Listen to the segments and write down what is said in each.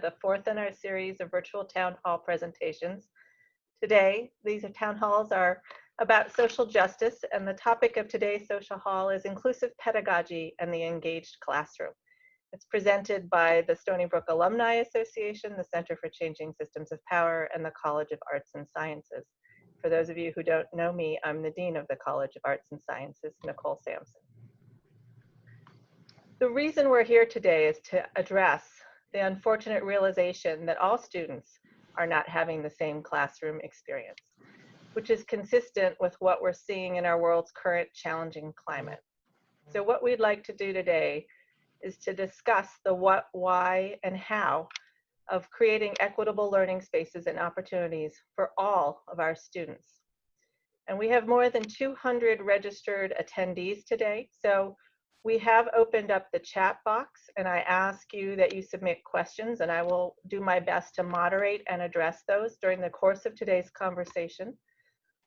the fourth in our series of virtual town hall presentations. Today, these town halls are about social justice, and the topic of today's social hall is inclusive pedagogy and the engaged classroom. It's presented by the Stony Brook Alumni Association, the Center for Changing Systems of Power, and the College of Arts and Sciences. For those of you who don't know me, I'm the Dean of the College of Arts and Sciences, Nicole Sampson. The reason we're here today is to address the unfortunate realization that all students are not having the same classroom experience, which is consistent with what we're seeing in our world's current challenging climate. So what we'd like to do today is to discuss the what, why, and how of creating equitable learning spaces and opportunities for all of our students. And we have more than 200 registered attendees today, so we have opened up the chat box, and I ask you that you submit questions, and I will do my best to moderate and address those during the course of today's conversation.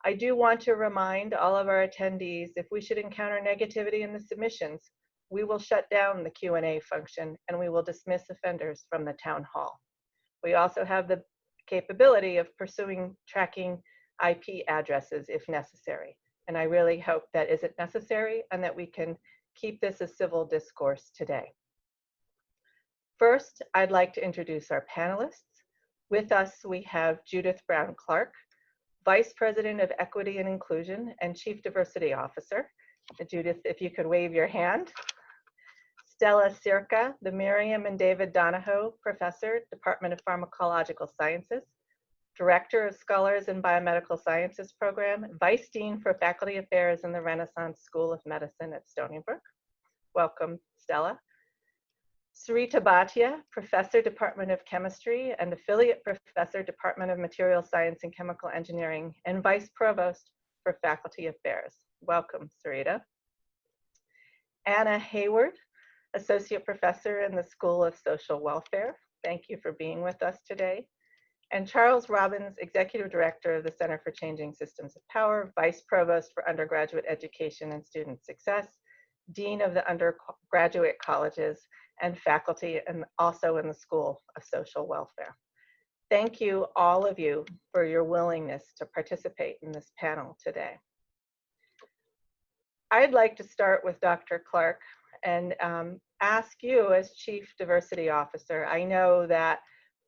I do want to remind all of our attendees, if we should encounter negativity in the submissions, we will shut down the Q&A function and we will dismiss offenders from the town hall. We also have the capability of tracking IP addresses if necessary. And I really hope that isn't necessary and that we can keep this a civil discourse today. First, I'd like to introduce our panelists. With us, we have Judith Brown-Clarke, Vice President of Equity and Inclusion and Chief Diversity Officer. Judith, if you could wave your hand. Stella Tsirka, the Miriam and David Donoho Professor, Department of Pharmacological Sciences, Director of Scholars in BioMedical Sciences Program, Vice Dean for Faculty Affairs in the Renaissance School of Medicine at Stony Brook. Welcome, Stella. Sarita Bhatia, Professor, Department of Chemistry and Affiliate Professor, Department of Material Science and Chemical Engineering, and Vice Provost for Faculty Affairs. Welcome, Sarita. Anna Hayward, Associate Professor in the School of Social Welfare. Thank you for being with us today. And Charles Robbins, Executive Director of the Center for Changing Systems of Power, Vice Provost for Undergraduate Education and Student Success, Dean of the Undergraduate Colleges, and faculty, and also in the School of Social Welfare. Thank you, all of you, for your willingness to participate in this panel today. I'd like to start with Dr. Clarke and ask you as Chief Diversity Officer. I know that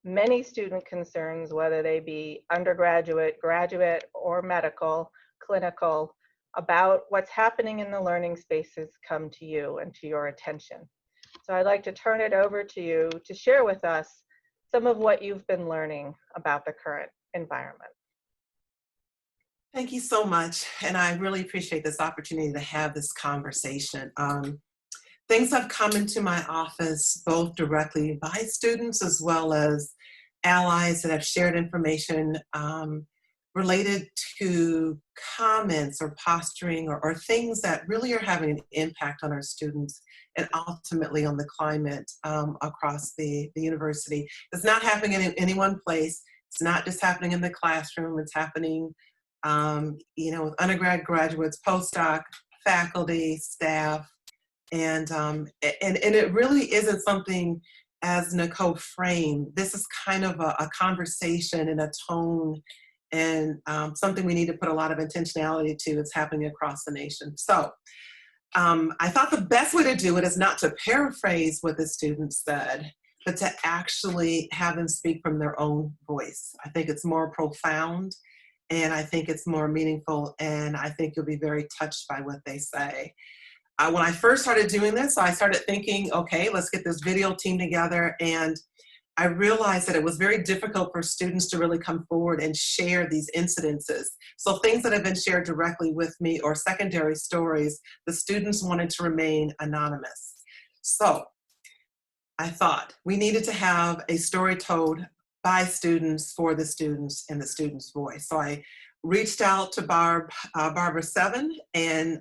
many student concerns, whether they be undergraduate, graduate, or medical, clinical, about what's happening in the learning spaces come to you and to your attention. So I'd like to turn it over to you to share with us some of what you've been learning about the current environment. Thank you so much, and I really appreciate this opportunity to have this conversation. Things have come into my office both directly by students as well as allies that have shared information related to comments or posturing or things that really are having an impact on our students and ultimately on the climate across the university. It's not happening in any one place. It's not just happening in the classroom. It's happening with undergrad, graduates, postdoc, faculty, staff, and it really isn't something, as Nicole framed, this is kind of a conversation and a tone and something we need to put a lot of intentionality to. It's happening across the nation. So I thought the best way to do it is not to paraphrase what the students said, but to actually have them speak from their own voice. I think it's more profound, and I think it's more meaningful, and I think you'll be very touched by what they say. When I first started doing this, I started thinking, okay, let's get this video team together, and I realized that it was very difficult for students to really come forward and share these incidences. So things that have been shared directly with me or secondary stories, the students wanted to remain anonymous. So I thought we needed to have a story told by students for the students in the students' voice. So I reached out to Barbara Selvin, and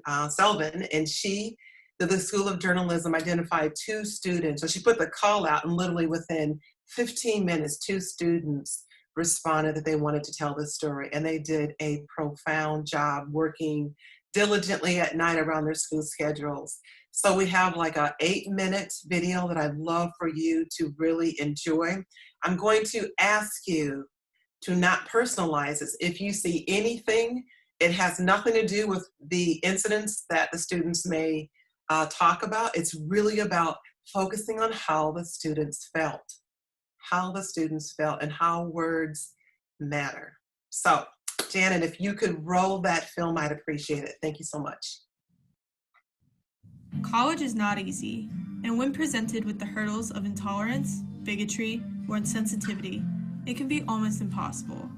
she, the School of Journalism, identified 2 students. So she put the call out, and literally within 15 minutes, 2 students responded that they wanted to tell this story. And they did a profound job working diligently at night around their school schedules. So we have like a 8-minute video that I'd love for you to really enjoy. I'm going to ask you to not personalize this. If you see anything, it has nothing to do with the incidents that the students may talk about. It's really about focusing on how the students felt and how words matter. So, Janet, if you could roll that film, I'd appreciate it. Thank you so much. College is not easy, and when presented with the hurdles of intolerance, bigotry, or insensitivity, it can be almost impossible.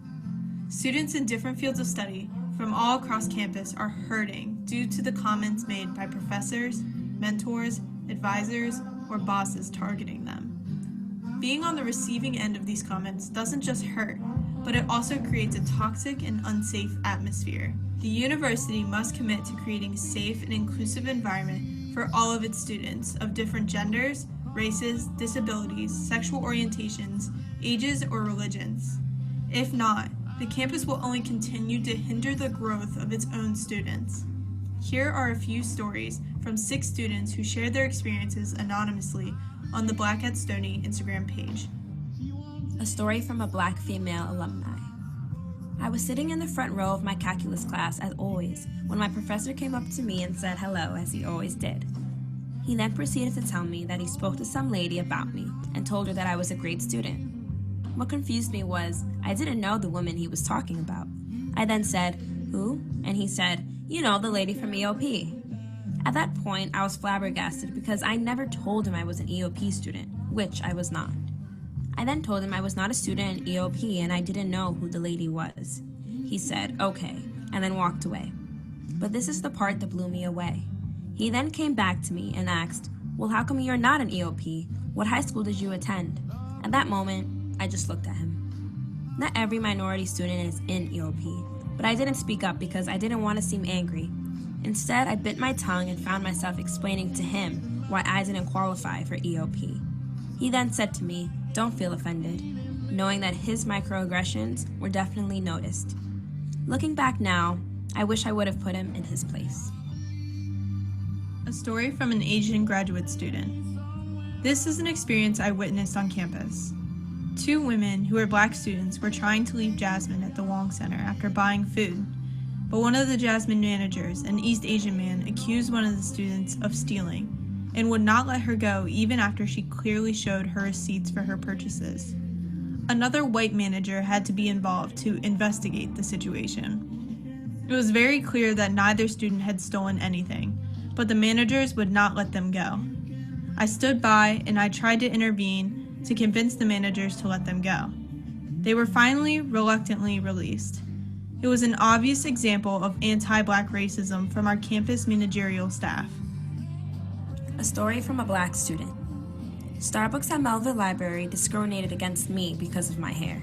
Students in different fields of study from all across campus are hurting due to the comments made by professors, mentors, advisors, or bosses targeting them. Being on the receiving end of these comments doesn't just hurt, but it also creates a toxic and unsafe atmosphere. The university must commit to creating a safe and inclusive environment for all of its students of different genders, races, disabilities, sexual orientations, ages, or religions. If not, the campus will only continue to hinder the growth of its own students. Here are a few stories from 6 students who shared their experiences anonymously on the Black at Stony Instagram page. A story from a Black female alumni. I was sitting in the front row of my calculus class, as always, when my professor came up to me and said hello, as he always did. He then proceeded to tell me that he spoke to some lady about me and told her that I was a great student. What confused me was, I didn't know the woman he was talking about. I then said, "Who?" And he said, "You know, the lady from EOP." At that point, I was flabbergasted because I never told him I was an EOP student, which I was not. I then told him I was not a student in EOP and I didn't know who the lady was. He said, "Okay," and then walked away. But this is the part that blew me away. He then came back to me and asked, "Well, how come you're not an EOP? What high school did you attend?" At that moment, I just looked at him. Not every minority student is in EOP, but I didn't speak up because I didn't want to seem angry. Instead, I bit my tongue and found myself explaining to him why I didn't qualify for EOP. He then said to me, "Don't feel offended," knowing that his microaggressions were definitely noticed. Looking back now, I wish I would have put him in his place. A story from an Asian graduate student. This is an experience I witnessed on campus. 2 women who are Black students were trying to leave Jasmine at the Wong Center after buying food, but one of the Jasmine managers, an East Asian man, accused one of the students of stealing and would not let her go even after she clearly showed her receipts for her purchases. Another white manager had to be involved to investigate the situation. It was very clear that neither student had stolen anything, but the managers would not let them go. I stood by and I tried to intervene to convince the managers to let them go. They were finally reluctantly released. It was an obvious example of anti-Black racism from our campus managerial staff. A story from a Black student. Starbucks at Melville Library discriminated against me because of my hair.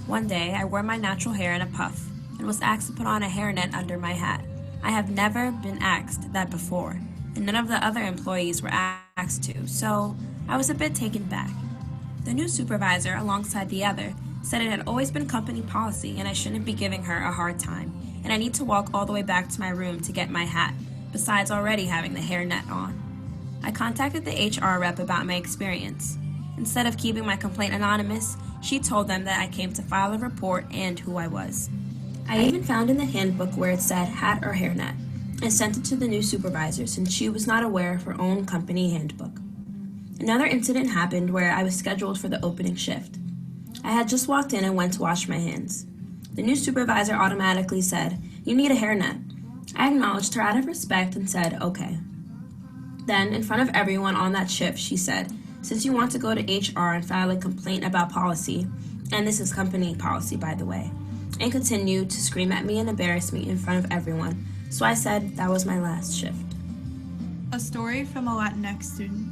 One day, I wore my natural hair in a puff and was asked to put on a hairnet under my hat. I have never been asked that before, and none of the other employees were asked to, so I was a bit taken back. The new supervisor, alongside the other, said it had always been company policy and I shouldn't be giving her a hard time, and I need to walk all the way back to my room to get my hat, besides already having the hairnet on. I contacted the HR rep about my experience. Instead of keeping my complaint anonymous, she told them that I came to file a report and who I was. I even found in the handbook where it said hat or hairnet, and sent it to the new supervisor since she was not aware of her own company handbook. Another incident happened where I was scheduled for the opening shift. I had just walked in and went to wash my hands. The new supervisor automatically said, "You need a hairnet." I acknowledged her out of respect and said, "Okay." Then, in front of everyone on that shift, she said, "Since you want to go to HR and file a complaint about policy," and this is company policy, by the way, and continued to scream at me and embarrass me in front of everyone, so I said that was my last shift. A story from a Latinx student.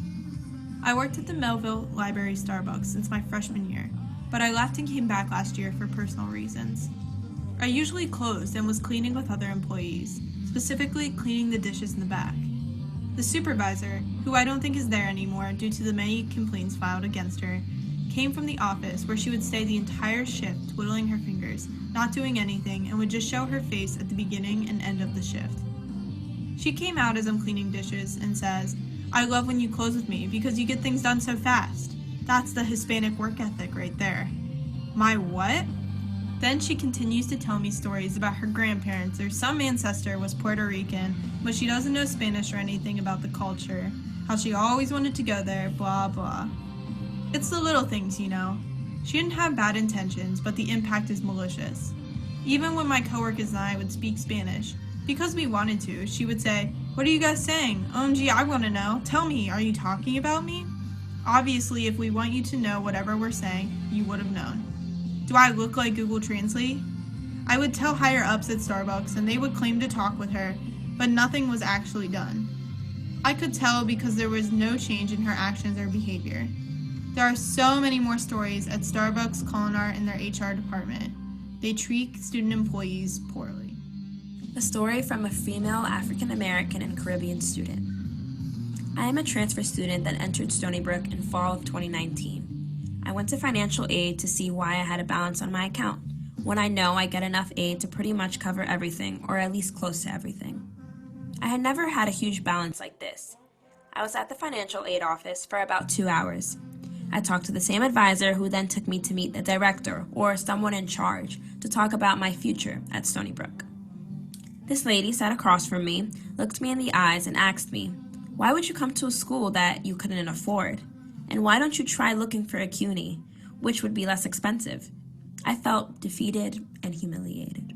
I worked at the Melville Library Starbucks since my freshman year, but I left and came back last year for personal reasons. I usually closed and was cleaning with other employees, specifically cleaning the dishes in the back. The supervisor, who I don't think is there anymore due to the many complaints filed against her, came from the office where she would stay the entire shift twiddling her fingers, not doing anything, and would just show her face at the beginning and end of the shift. She came out as I'm cleaning dishes and says, "I love when you close with me because you get things done so fast." That's the Hispanic work ethic right there. My what? Then she continues to tell me stories about her grandparents or some ancestor was Puerto Rican, but she doesn't know Spanish or anything about the culture, how she always wanted to go there, blah blah. It's the little things, you know. She didn't have bad intentions, but the impact is malicious. Even when my coworkers and I would speak Spanish, because we wanted to, she would say, "What are you guys saying? OMG, I want to know. Tell me, are you talking about me?" Obviously, if we want you to know whatever we're saying, you would have known. Do I look like Google Translate? I would tell higher ups at Starbucks and they would claim to talk with her, but nothing was actually done. I could tell because there was no change in her actions or behavior. There are so many more stories at Starbucks, Culinar, and their HR department. They treat student employees poorly. A story from a female African American and Caribbean student. I am a transfer student that entered Stony Brook in fall of 2019. I went to financial aid to see why I had a balance on my account, when I know I get enough aid to pretty much cover everything, or at least close to everything. I had never had a huge balance like this. I was at the financial aid office for about 2 hours. I talked to the same advisor who then took me to meet the director or someone in charge to talk about my future at Stony Brook. This lady sat across from me, looked me in the eyes, and asked me, "Why would you come to a school that you couldn't afford? And why don't you try looking for a CUNY, which would be less expensive?" I felt defeated and humiliated.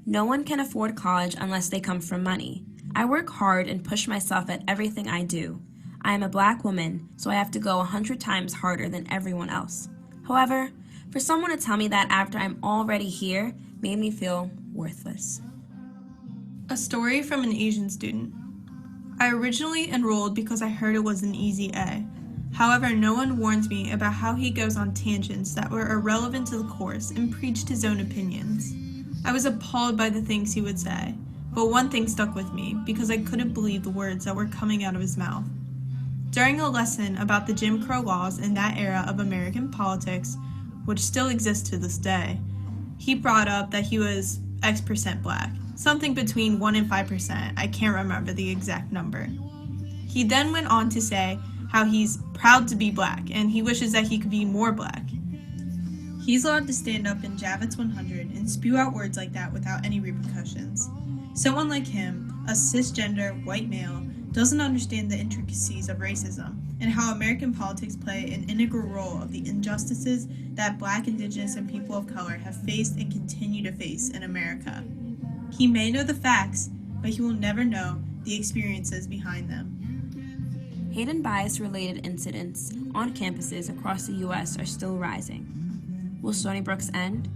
No one can afford college unless they come from money. I work hard and push myself at everything I do. I am a Black woman, so I have to go 100 times harder than everyone else. However, for someone to tell me that after I'm already here made me feel worthless. A story from an Asian student. I originally enrolled because I heard it was an easy A. However, no one warned me about how he goes on tangents that were irrelevant to the course and preached his own opinions. I was appalled by the things he would say, but one thing stuck with me because I couldn't believe the words that were coming out of his mouth. During a lesson about the Jim Crow laws in that era of American politics, which still exists to this day, he brought up that he was X% Black, something between 1 and 5%, I can't remember the exact number. He then went on to say how he's proud to be Black and he wishes that he could be more Black. He's allowed to stand up in Javits 100 and spew out words like that without any repercussions. Someone like him, a cisgender white male, doesn't understand the intricacies of racism and how American politics play an integral role of the injustices that Black, Indigenous, and people of color have faced and continue to face in America. He may know the facts, but he will never know the experiences behind them. Hate and bias-related incidents on campuses across the U.S. are still rising. Will Stony Brook's end?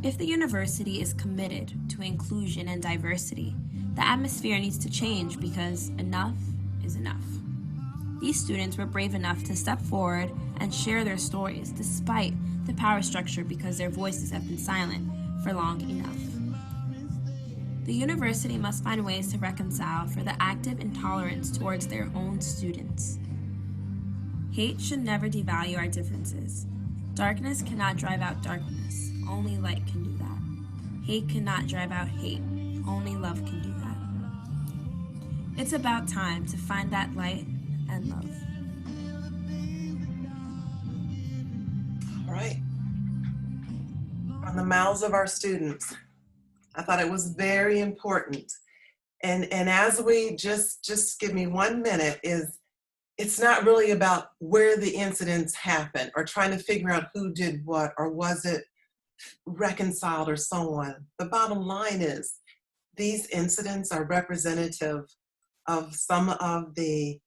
If the university is committed to inclusion and diversity, the atmosphere needs to change because enough is enough. These students were brave enough to step forward and share their stories despite the power structure because their voices have been silent for long enough. The university must find ways to reconcile for the active intolerance towards their own students. Hate should never devalue our differences. Darkness cannot drive out darkness. Only light can do that. Hate cannot drive out hate. Only love can do that. It's about time to find that light and love. All right. From the mouths of our students. I thought it was very important. And as we just give me 1 minute, it's not really about where the incidents happened or trying to figure out who did what or was it reconciled or so on. The bottom line is these incidents are representative of some of the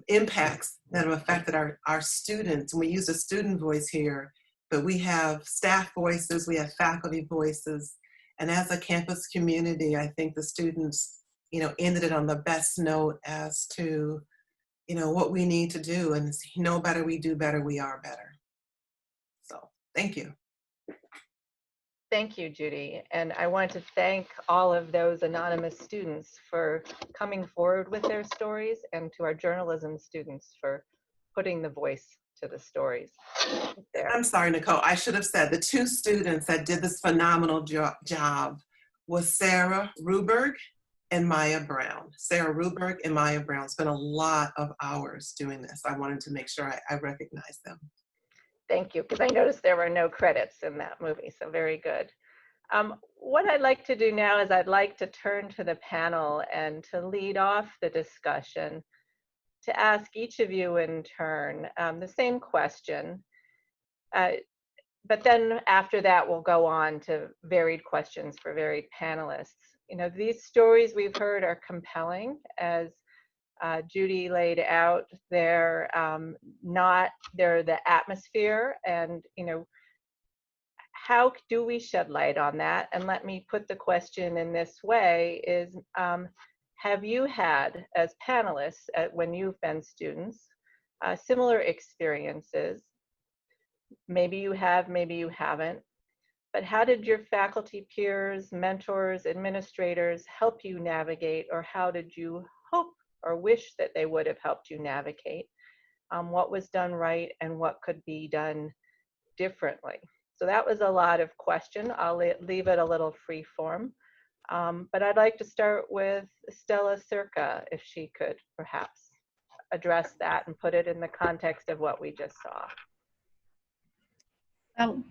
impacts that have affected our students. And we use a student voice here, but we have staff voices, we have faculty voices. And as a campus community, I think the students, ended it on the best note as to, what we need to do. And know better, we do better, we are better. So thank you. Thank you, Judy. And I want to thank all of those anonymous students for coming forward with their stories and to our journalism students for putting the voice to the stories. I'm sorry, Nicole, I should have said the 2 students that did this phenomenal job was Sarah Ruberg and Maya Brown. Sarah Ruberg and Maya Brown spent a lot of hours doing this. I wanted to make sure I recognize them. Thank you, because I noticed there were no credits in that movie, so very good. What I'd like to do now is I'd like to turn to the panel and to lead off the discussion, to ask each of you in turn the same question. But then after that, we'll go on to varied questions for varied panelists. You know, these stories we've heard are compelling, as Judy laid out. They're the atmosphere, and you know, how do we shed light on that? And let me put the question in this way: is have you had, as panelists, when you've been students, similar experiences? Maybe you have, maybe you haven't. But how did your faculty peers, mentors, administrators help you navigate, or how did you hope or wish that they would have helped you navigate? What was done right and what could be done differently? So that was a lot of question. I'll leave it a little free form. But I'd like to start with Stella Tsirka, if she could perhaps address that and put it in the context of what we just saw. Well,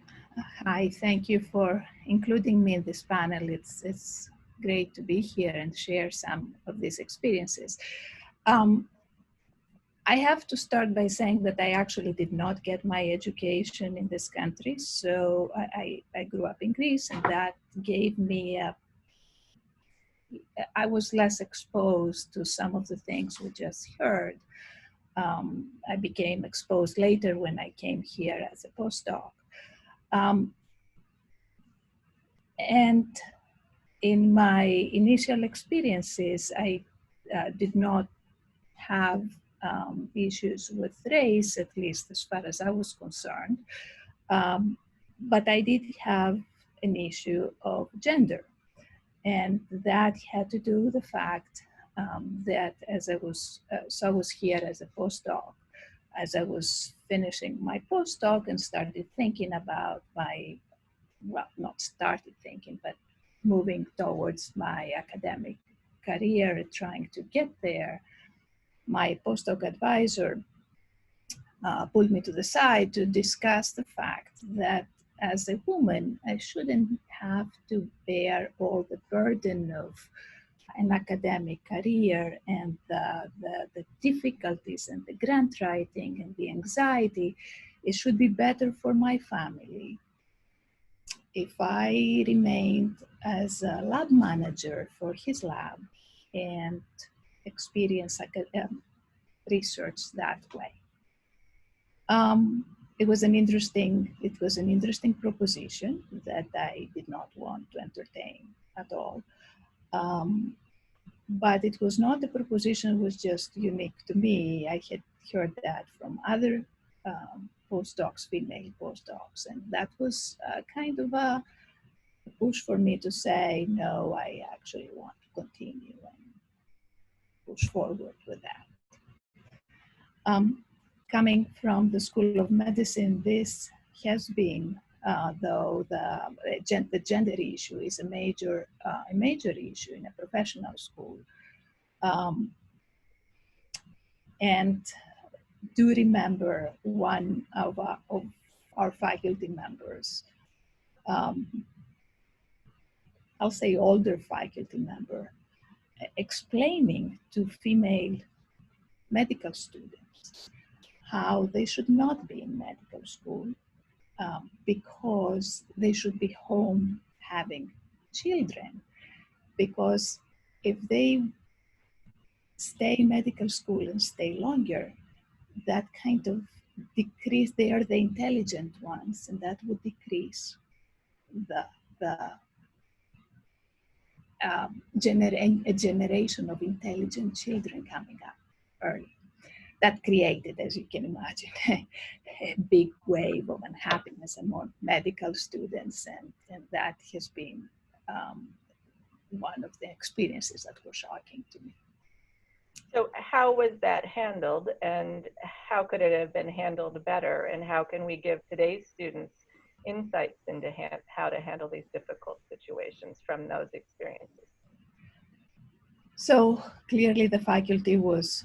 hi, thank you for including me in this panel. It's great to be here and share some of these experiences. I have to start by saying that I actually did not get my education in this country. So I grew up in Greece, and that gave me I was less exposed to some of the things we just heard. I became exposed later when I came here as a postdoc. And in my initial experiences, I did not have issues with race, at least as far as I was concerned. But I did have an issue of gender. And that had to do with the fact that as I was, so I was here as a postdoc. As I was finishing my postdoc and started thinking about well, not started thinking, but moving towards my academic career, trying to get there, my postdoc advisor pulled me to the side to discuss the fact that as a woman, I shouldn't have to bear all the burden of an academic career and the difficulties and the grant writing and the anxiety. It should be better for my family if I remained as a lab manager for his lab and experience research that way. It was an interesting proposition that I did not want to entertain at all. But it was not a proposition that was just unique to me. I had heard that from other postdocs, female postdocs, and that was kind of a push for me to say, no, I actually want to continue and push forward with that. Coming from the School of Medicine, this has been, though the gender issue is a major issue in a professional school. And do remember one of our faculty members, I'll say older faculty member, explaining to female medical students how they should not be in medical school because they should be home having children. Because if they stay in medical school and stay longer, that kind of decrease, they are the intelligent ones, and that would decrease a generation of intelligent children coming up early. That created, as you can imagine, a big wave of unhappiness among medical students, and that has been one of the experiences that were shocking to me. So how was that handled, and how could it have been handled better, and how can we give today's students insights into how to handle these difficult situations from those experiences? So clearly the faculty was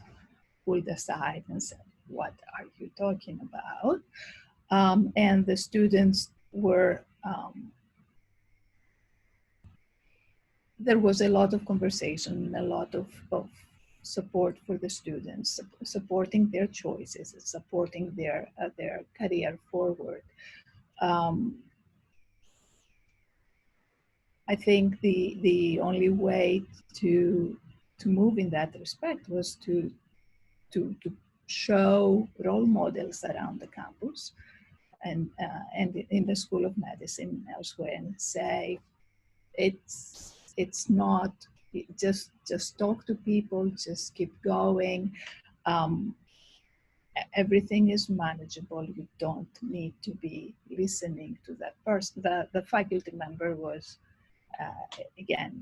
pulled aside and said, "What are you talking about?" And the students were, there was a lot of conversation, a lot of support for the students, supporting their choices, supporting their career forward. I think the only way to move in that respect was to show role models around the campus and in the School of Medicine elsewhere, and say it's not just talk to people, just keep going. Everything is manageable. You don't need to be listening to that person. The faculty member was again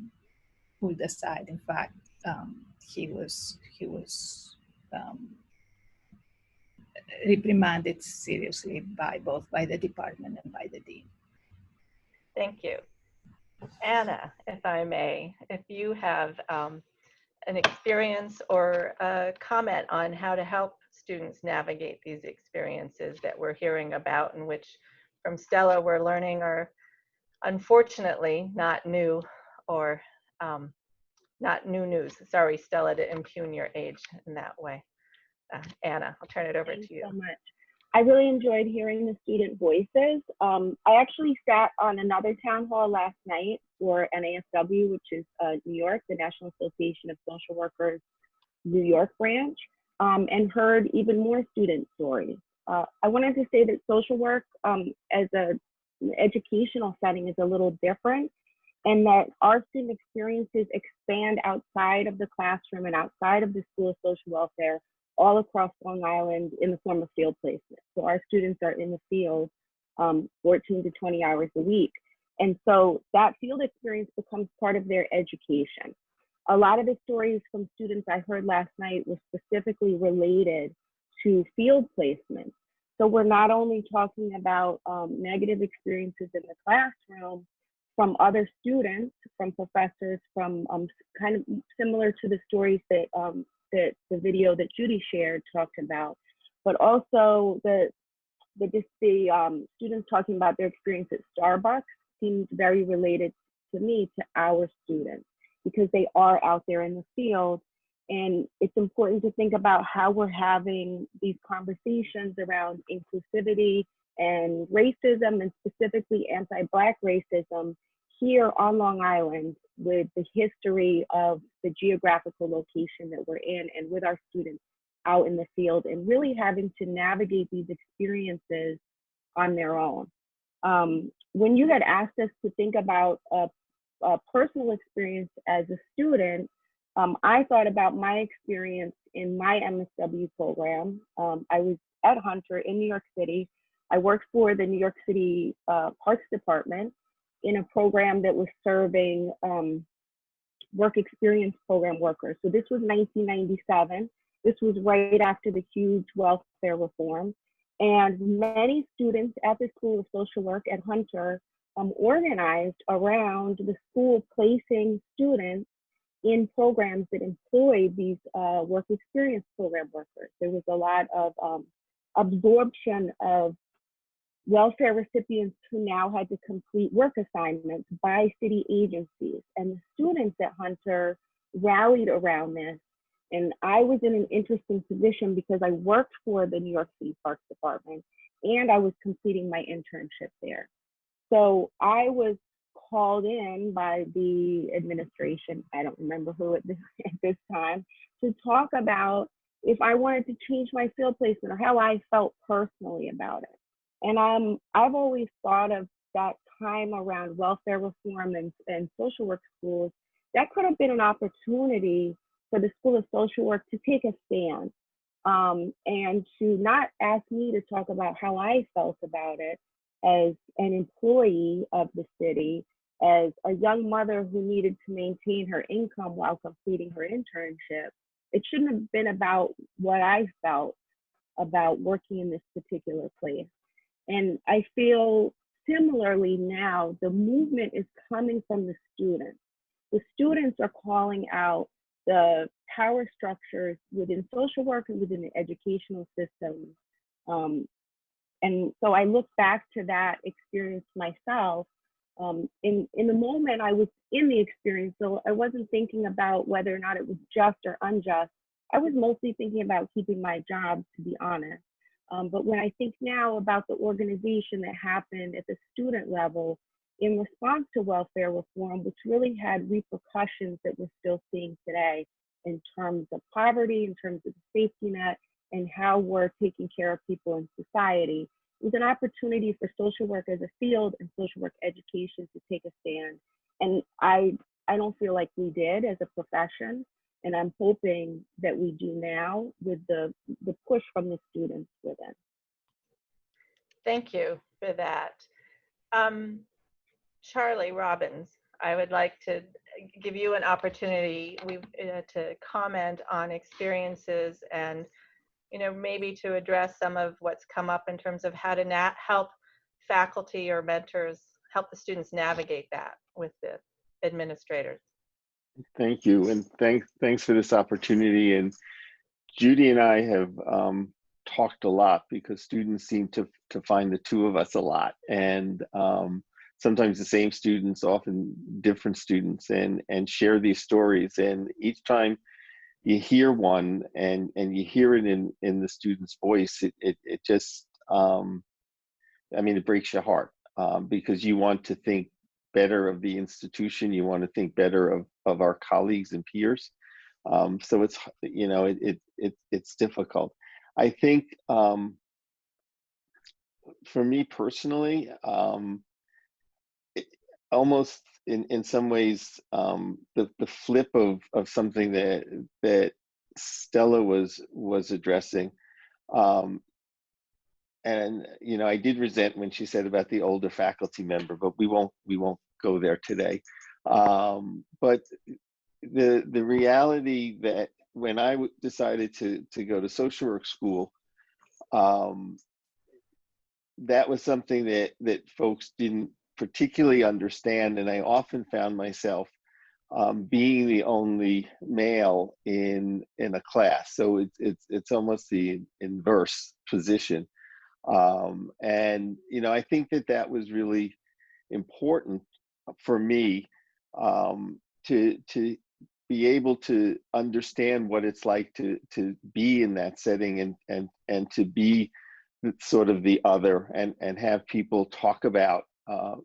pulled aside. In fact, he was reprimanded seriously by the department and by the dean. Thank you. Anna, if I may, if you have an experience or a comment on how to help students navigate these experiences that we're hearing about, and which from Stella we're learning are unfortunately not new or not new news. Sorry, Stella, to impugn your age in that way. Anna, I'll turn it over to you. Thanks so much. I really enjoyed hearing the student voices. I actually sat on another town hall last night for NASW, which is New York, the National Association of Social Workers New York branch, and heard even more student stories. I wanted to say that social work as an educational setting is a little different, and that our student experiences expand outside of the classroom and outside of the School of Social Welfare all across Long Island in the form of field placement. So our students are in the field 14 to 20 hours a week. And so that field experience becomes part of their education. A lot of the stories from students I heard last night were specifically related to field placement. So we're not only talking about negative experiences in the classroom from other students, from professors, from kind of similar to the stories that the video that Judy shared talked about, but also the students talking about their experience at Starbucks seems very related to me, to our students, because they are out there in the field. And it's important to think about how we're having these conversations around inclusivity and racism, and specifically anti-Black racism here on Long Island, with the history of the geographical location that we're in, and with our students out in the field, and really having to navigate these experiences on their own. When you had asked us to think about a personal experience as a student, I thought about my experience in my MSW program. I was at Hunter in New York City. I worked for the New York City Parks Department in a program that was serving work experience program workers. So this was 1997. This was right after the huge welfare reform. And many students at the School of Social Work at Hunter organized around the school placing students in programs that employed these work experience program workers. There was a lot of absorption of welfare recipients who now had to complete work assignments by city agencies. And the students at Hunter rallied around this. And I was in an interesting position because I worked for the New York City Parks Department and I was completing my internship there. So I was called in by the administration, I don't remember who at this time, to talk about if I wanted to change my field placement or how I felt personally about it. And I've always thought of that time around welfare reform and social work schools, that could have been an opportunity for the School of Social Work to take a stand and to not ask me to talk about how I felt about it as an employee of the city, as a young mother who needed to maintain her income while completing her internship. It shouldn't have been about what I felt about working in this particular place. And I feel similarly now, the movement is coming from the students. The students are calling out the power structures within social work and within the educational system. And so I look back to that experience myself. In the moment I was in the experience, so I wasn't thinking about whether or not it was just or unjust. I was mostly thinking about keeping my job, to be honest. But when I think now about the organization that happened at the student level in response to welfare reform, which really had repercussions that we're still seeing today in terms of poverty, in terms of the safety net, and how we're taking care of people in society, it was an opportunity for social work as a field and social work education to take a stand. And I don't feel like we did as a profession. And I'm hoping that we do now with the push from the students within. Thank you for that. Charlie Robbins, I would like to give you an opportunity to comment on experiences and, maybe to address some of what's come up in terms of how to help faculty or mentors help the students navigate that with the administrators. Thank you, and thanks for this opportunity. And Judy and I have talked a lot because students seem to find the two of us a lot, and sometimes the same students, often different students, and share these stories. And each time you hear one and you hear it in the student's voice, it just it breaks your heart, because you want to think better of the institution, you want to think better of our colleagues and peers. So it's it's difficult. I think for me personally, almost in some ways, the flip of something that Stella was addressing. And I did resent when she said about the older faculty member, but we won't go there today. But the reality that when I decided to go to social work school, that was something that folks didn't particularly understand, and I often found myself being the only male in a class. So it's almost the inverse position. And I think that was really important for me, to be able to understand what it's like to be in that setting and to be sort of the other, and have people talk about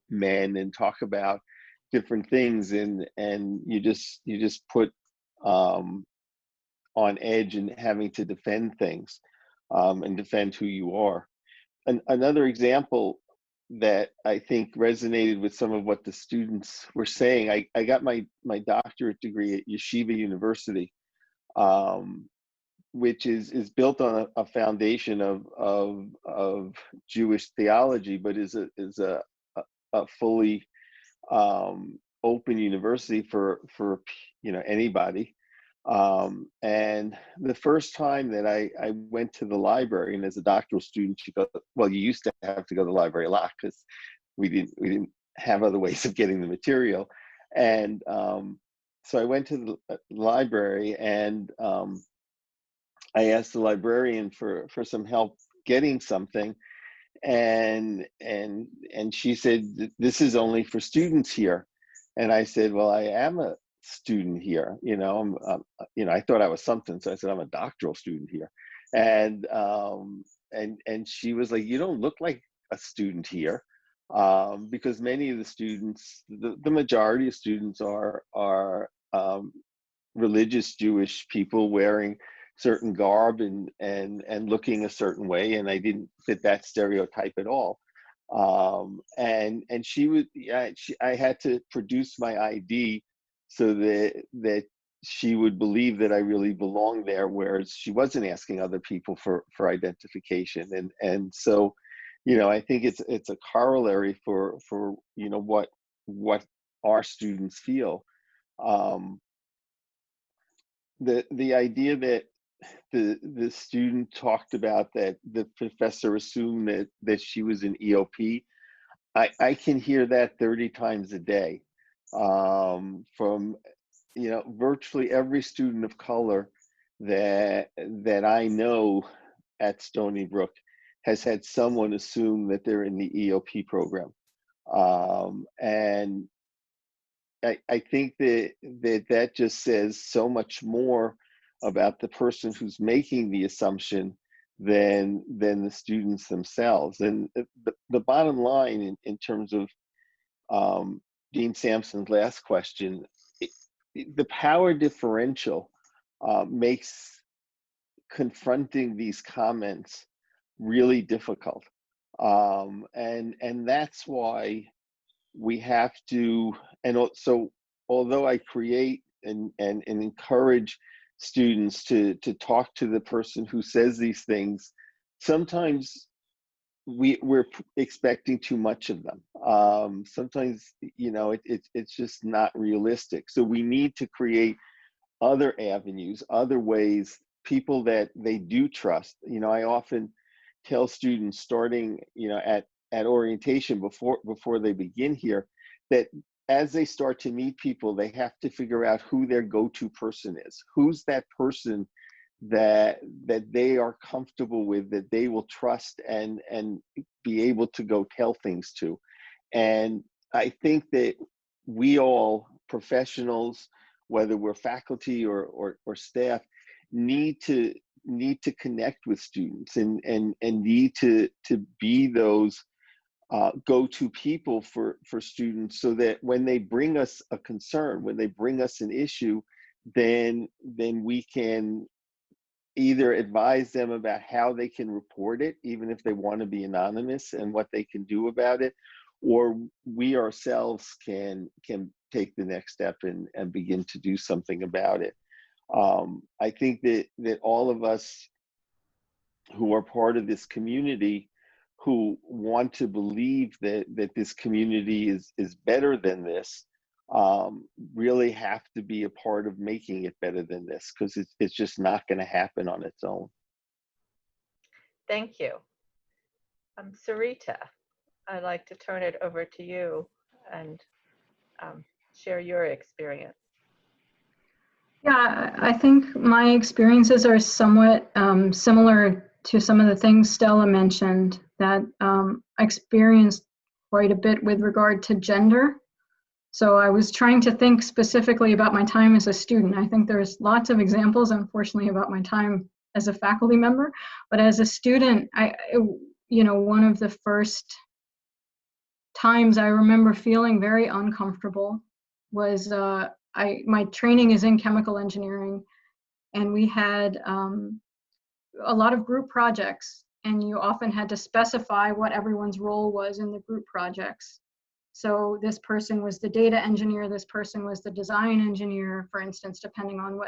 men and talk about different things, and you just put on edge and having to defend things, and defend who you are. Another example that I think resonated with some of what the students were saying, I got my doctorate degree at Yeshiva University, which is built on a foundation of Jewish theology, but is a fully open university for anybody. And the first time that I went to the library, and as a doctoral student, you used to have to go to the library a lot because we didn't have other ways of getting the material. And so I went to the library, and I asked the librarian for some help getting something, and she said, "This is only for students here." And I said, "Well, I am a student here, I thought I was something, so I said I'm a doctoral student here." And she was like, "You don't look like a student here," because many of the students, the majority of students are religious Jewish people wearing certain garb and looking a certain way, and I didn't fit that stereotype at all. And I had to produce my ID so that she would believe that I really belonged there, whereas she wasn't asking other people for identification. And so, I think it's a corollary for what our students feel. The idea that the student talked about, that the professor assumed that she was an EOP, I can hear that 30 times a day, from virtually every student of color that I know at Stony Brook has had someone assume that they're in the EOP program. And I think that just says so much more about the person who's making the assumption than the students themselves. And the bottom line in terms of Dean Sampson's last question, the power differential makes confronting these comments really difficult. And that's why we have to, and so although I create and encourage students to talk to the person who says these things, sometimes we're expecting too much of them. Sometimes, it's just not realistic. So we need to create other avenues, other ways, people that they do trust. I often tell students starting, at orientation before they begin here, that as they start to meet people, they have to figure out who their go-to person is. Who's that person that they are comfortable with, that they will trust and be able to go tell things to. And I think that we all, professionals, whether we're faculty or staff, need to connect with students and need to be those go-to people for students, so that when they bring us a concern, when they bring us an issue, then we can either advise them about how they can report it, even if they want to be anonymous, and what they can do about it, or we ourselves can take the next step and begin to do something about it. I think that all of us who are part of this community, who want to believe that this community is better than this, really have to be a part of making it better than this, because it's just not going to happen on its own. Thank you. Tsirka, I'd like to turn it over to you and share your experience. Yeah, I think my experiences are somewhat similar to some of the things Stella mentioned, that I experienced quite a bit with regard to gender. So I was trying to think specifically about my time as a student. I think there's lots of examples, unfortunately, about my time as a faculty member, but as a student, one of the first times I remember feeling very uncomfortable was my training is in chemical engineering, and we had a lot of group projects, and you often had to specify what everyone's role was in the group projects. So this person was the data engineer, this person was the design engineer, for instance, depending on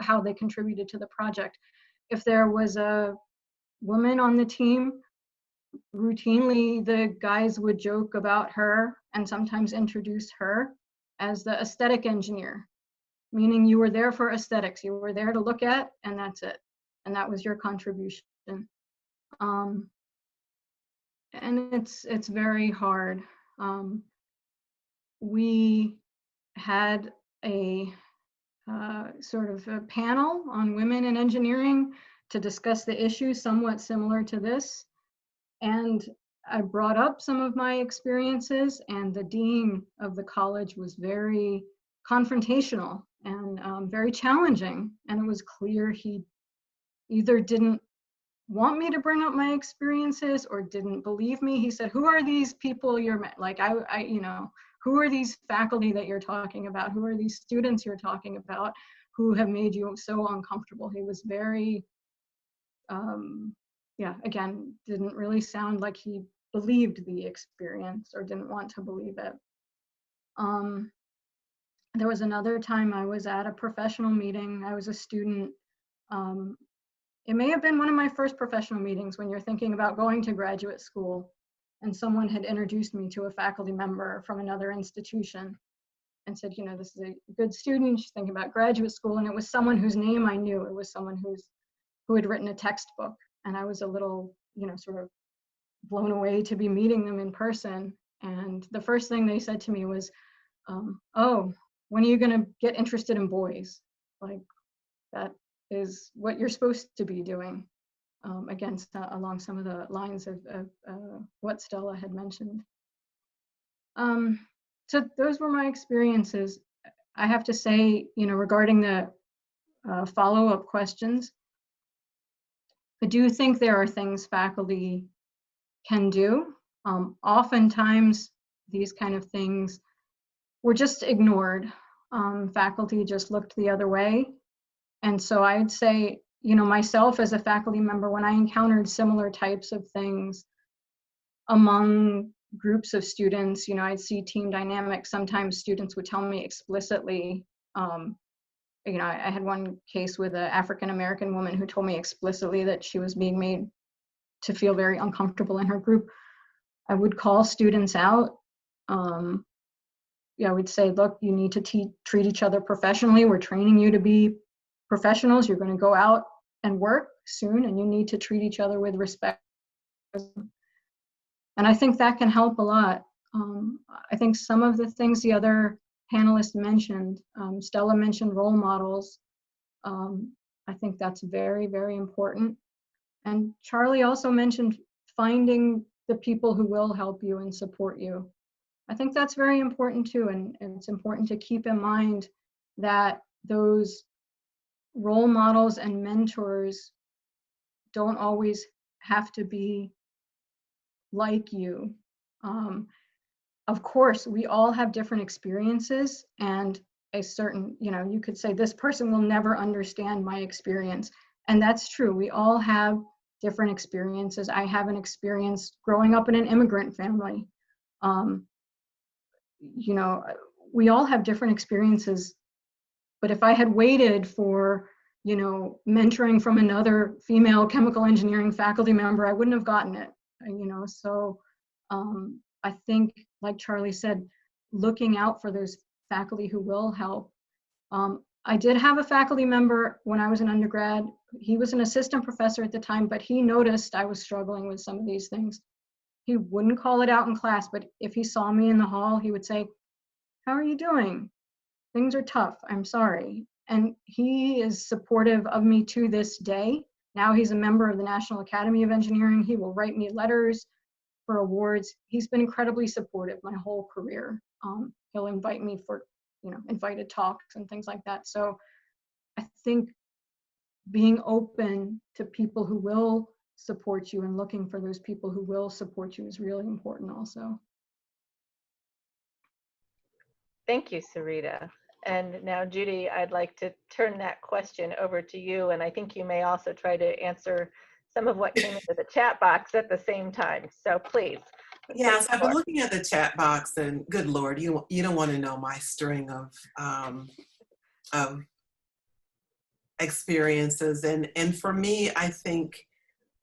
how they contributed to the project. If there was a woman on the team, routinely the guys would joke about her and sometimes introduce her as the aesthetic engineer, meaning you were there for aesthetics. You were there to look at, and that's it. And that was your contribution. And it's very hard. We had a sort of a panel on women in engineering to discuss the issue somewhat similar to this. And I brought up some of my experiences, and the dean of the college was very confrontational and very challenging. And it was clear he either didn't want me to bring up my experiences or didn't believe me. He said, "Who are these people you're like? Who are these faculty that you're talking about? Who are these students you're talking about who have made you so uncomfortable?" He was very, again, didn't really sound like he believed the experience or didn't want to believe it. There was another time I was at a professional meeting. I was a student. It may have been one of my first professional meetings when you're thinking about going to graduate school, and someone had introduced me to a faculty member from another institution and said, "This is a good student, she's thinking about graduate school." And it was someone whose name I knew. It was someone who had written a textbook, and I was a little, sort of blown away to be meeting them in person. And the first thing they said to me was, "Oh, when are you going to get interested in boys? Like, that is what you're supposed to be doing. Along some of the lines of what Stella had mentioned. So those were my experiences. I have to say, regarding the follow-up questions, I do think there are things faculty can do. Oftentimes, these kind of things were just ignored. Faculty just looked the other way. And so I'd say, myself as a faculty member, when I encountered similar types of things among groups of students, I'd see team dynamics. Sometimes students would tell me explicitly, I had one case with an African-American woman who told me explicitly that she was being made to feel very uncomfortable in her group. I would call students out. I would say, look, you need to treat each other professionally. We're training you to be professionals. You're going to go out and work soon, and you need to treat each other with respect. And I think that can help a lot. I think some of the things the other panelists mentioned, Stella mentioned role models. I think that's very, very important. And Charlie also mentioned finding the people who will help you and support you. I think that's very important too, and it's important to keep in mind that those role models and mentors don't always have to be like you. Of course, we all have different experiences, and a certain, you could say this person will never understand my experience. And that's true. We all have different experiences. I have an experience growing up in an immigrant family. We all have different experiences. But if I had waited for, mentoring from another female chemical engineering faculty member, I wouldn't have gotten it, So I think, like Charlie said, looking out for those faculty who will help. I did have a faculty member when I was an undergrad. He was an assistant professor at the time, but he noticed I was struggling with some of these things. He wouldn't call it out in class, but if he saw me in the hall, he would say, "How are you doing? Things are tough. I'm sorry." And he is supportive of me to this day. Now he's a member of the National Academy of Engineering. He will write me letters for awards. He's been incredibly supportive my whole career. He'll invite me for, invited talks and things like that. So I think being open to people who will support you and looking for those people who will support you is really important also. Thank you, Sarita. And now, Judy, I'd like to turn that question over to you. And I think you may also try to answer some of what came into the chat box at the same time. So please. Yes, I've been looking at the chat box, and good Lord, you don't want to know my string of experiences. And for me, I think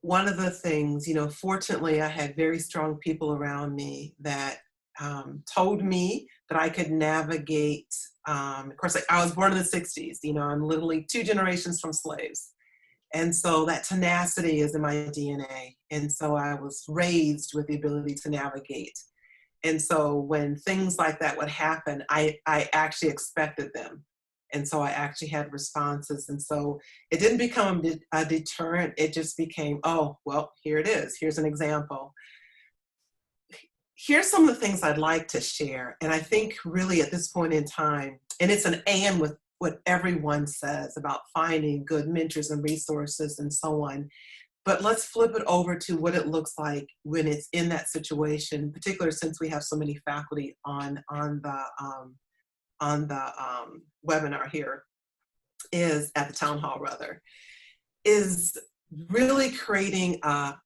one of the things, fortunately, I had very strong people around me that told me that I could navigate. Of course, I was born in the 60s, I'm literally 2 generations from slaves. And so that tenacity is in my DNA. And so I was raised with the ability to navigate. And so when things like that would happen, I actually expected them. And so I actually had responses. And so it didn't become a deterrent. It just became, oh, well, here it is. Here's an example. Here's some of the things I'd like to share. And I think really at this point in time, and it's an and with what everyone says about finding good mentors and resources and so on. But let's flip it over to what it looks like when it's in that situation, particularly since we have so many faculty on the webinar here, is at the town hall rather, is really creating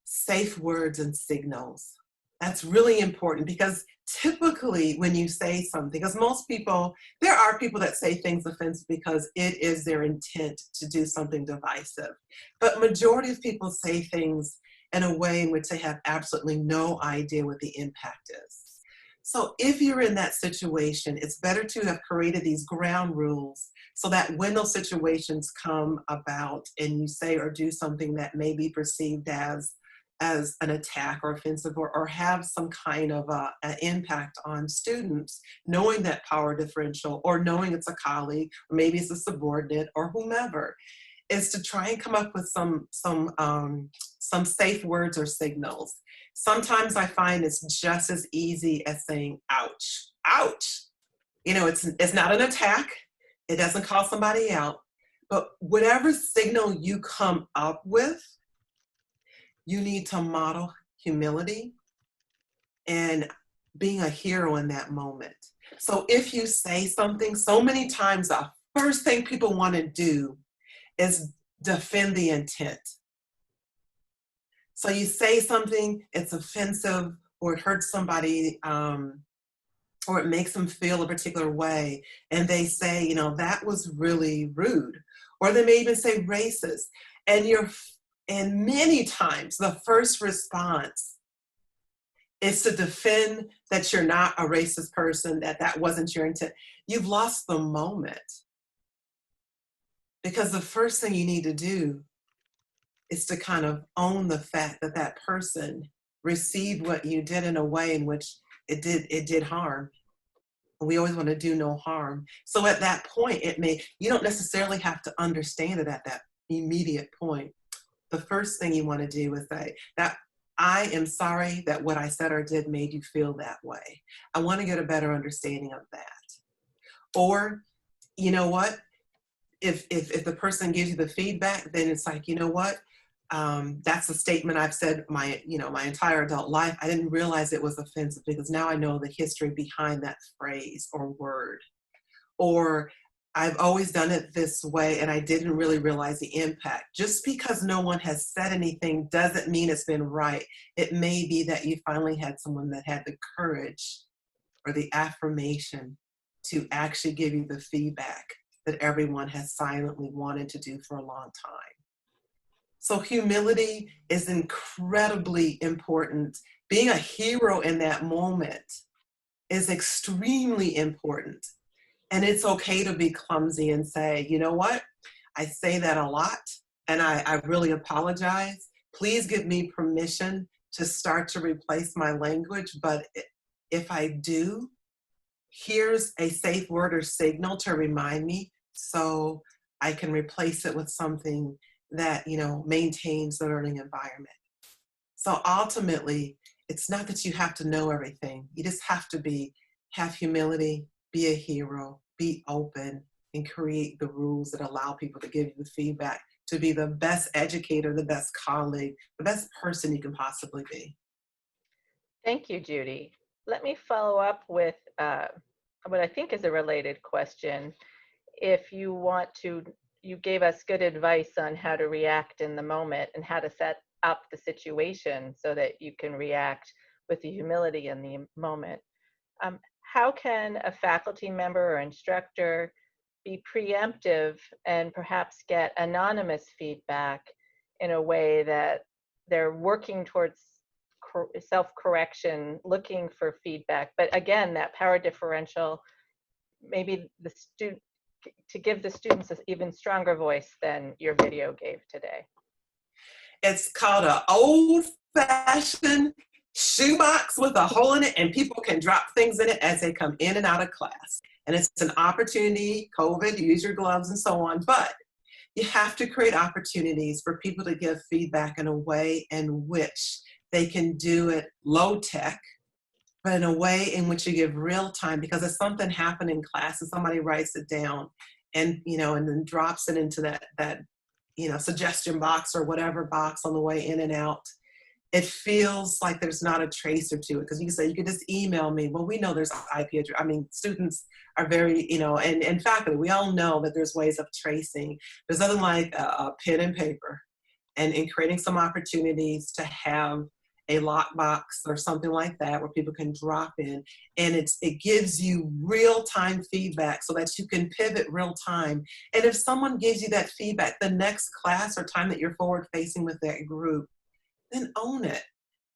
safe words and signals. That's really important, because typically when you say something, because most people, there are people that say things offensive because it is their intent to do something divisive. But majority of people say things in a way in which they have absolutely no idea what the impact is. So if you're in that situation, it's better to have created these ground rules so that when those situations come about and you say or do something that may be perceived as as an attack or offensive, or have some kind of an impact on students, knowing that power differential, or knowing it's a colleague, or maybe it's a subordinate, or whomever, is to try and come up with some safe words or signals. Sometimes I find it's just as easy as saying, ouch, ouch. You know, it's not an attack. It doesn't call somebody out. But whatever signal you come up with, you need to model humility and being a hero in that moment. So if you say something, so many times the first thing people want to do is defend the intent. So you say something, it's offensive, or it hurts somebody, or it makes them feel a particular way, and they say, you know, that was really rude. Or they may even say racist. And many times the first response is to defend that you're not a racist person, that wasn't your intent. You've lost the moment. Because the first thing you need to do is to kind of own the fact that that person received what you did in a way in which it did harm. We always want to do no harm. So at that point, you don't necessarily have to understand it at that immediate point. The first thing you want to do is say that I am sorry that what I said or did made you feel that way. I want to get a better understanding of that. Or, you know what? If the person gives you the feedback, then it's like, you know what? That's a statement I've said my entire adult life. I didn't realize it was offensive because now I know the history behind that phrase or word. Or I've always done it this way and I didn't really realize the impact. Just because no one has said anything doesn't mean it's been right. It may be that you finally had someone that had the courage or the affirmation to actually give you the feedback that everyone has silently wanted to do for a long time. So humility is incredibly important. Being a hero in that moment is extremely important. And it's okay to be clumsy and say, you know what? I say that a lot and I really apologize. Please give me permission to start to replace my language. But if I do, here's a safe word or signal to remind me so I can replace it with something that, you know, maintains the learning environment. So ultimately, it's not that you have to know everything. You just have to have humility, be a hero, be open, and create the rules that allow people to give you the feedback to be the best educator, the best colleague, the best person you can possibly be. Thank you, Judy. Let me follow up with what I think is a related question. If you want to, you gave us good advice on how to react in the moment and how to set up the situation so that you can react with the humility in the moment. How can a faculty member or instructor be preemptive and perhaps get anonymous feedback in a way that they're working towards self-correction, looking for feedback, but again, that power differential, maybe to give the students an even stronger voice than your video gave today? It's called an old-fashioned shoebox with a hole in it, and people can drop things in it as they come in and out of class. And it's an opportunity, COVID, use your gloves and so on, but you have to create opportunities for people to give feedback in a way in which they can do it low tech, but in a way in which you give real time, because if something happened in class and somebody writes it down and, you know, and then drops it into that you know, suggestion box or whatever box on the way in and out, it feels like there's not a tracer to it. Because you can say, you can just email me. Well, we know there's IP address. I mean, students are very, you know, and faculty, we all know that there's ways of tracing. There's nothing like a pen and paper, and in creating some opportunities to have a lockbox or something like that where people can drop in, and it gives you real-time feedback so that you can pivot real time. And if someone gives you that feedback the next class or time that you're forward facing with that group, then own it.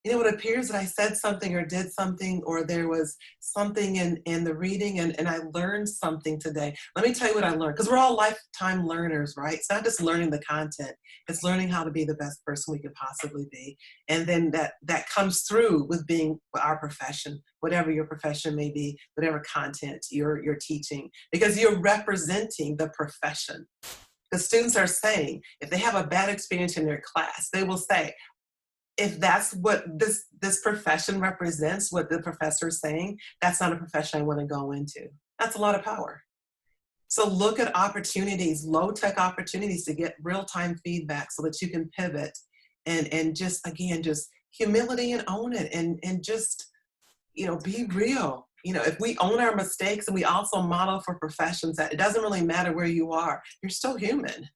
you know, it appears that I said something or did something, or there was something in the reading and I learned something today. Let me tell you what I learned, because we're all lifetime learners, right? It's not just learning the content, it's learning how to be the best person we could possibly be. And then that comes through with being our profession, whatever your profession may be, whatever content you're teaching, because you're representing the profession. The students are saying, if they have a bad experience in their class, they will say, if that's what this profession represents, what the professor is saying, that's not a profession I want to go into. That's a lot of power. So look at opportunities, low-tech opportunities to get real-time feedback so that you can pivot and just, again, just humility and own it and just, you know, be real. You know, if we own our mistakes and we also model for professions, that it doesn't really matter where you are, you're still human.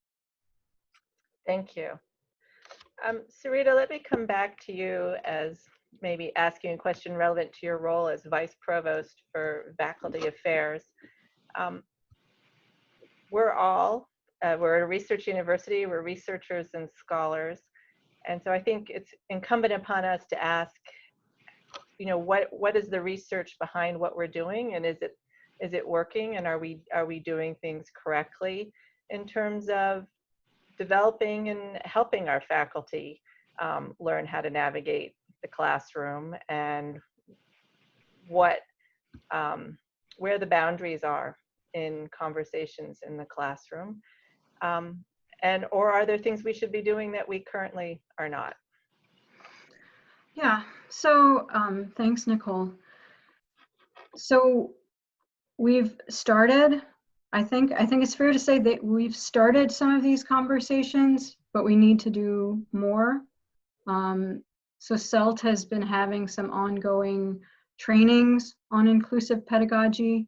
Thank you. Tsirka, let me come back to you as maybe asking a question relevant to your role as Vice Provost for Faculty Affairs. We're a research university, we're researchers and scholars. And so I think it's incumbent upon us to ask, you know, what is the research behind what we're doing, and is it working, and are we doing things correctly in terms of developing and helping our faculty learn how to navigate the classroom, and where the boundaries are in conversations in the classroom, or are there things we should be doing that we currently are not? Yeah, so thanks, Nicole. So we've started, I think it's fair to say that we've started some of these conversations, but we need to do more. So CELT has been having some ongoing trainings on inclusive pedagogy,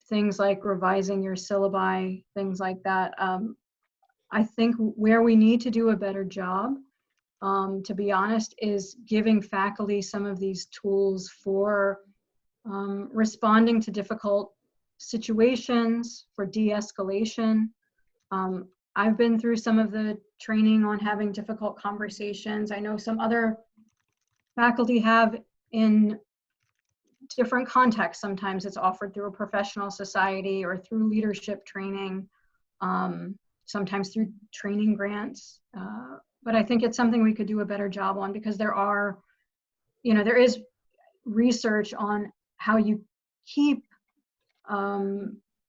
things like revising your syllabi, things like that. I think where we need to do a better job, to be honest, is giving faculty some of these tools for responding to difficult situations, for de-escalation. I've been through some of the training on having difficult conversations. I know some other faculty have in different contexts. Sometimes it's offered through a professional society or through leadership training, sometimes through training grants. But I think it's something we could do a better job on, because there is research on how you keep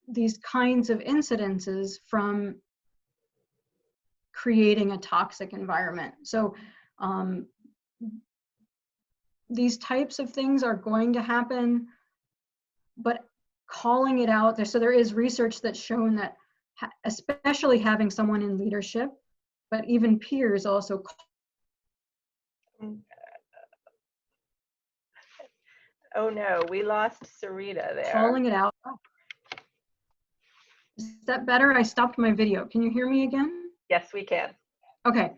these kinds of incidences from creating a toxic environment. So these types of things are going to happen, but calling it out there. So there is research that's shown that especially having someone in leadership, but even peers also. Oh no, we lost Tsirka there. Calling it out. Is that better? I stopped my video. Can you hear me again? Yes, we can. Okay.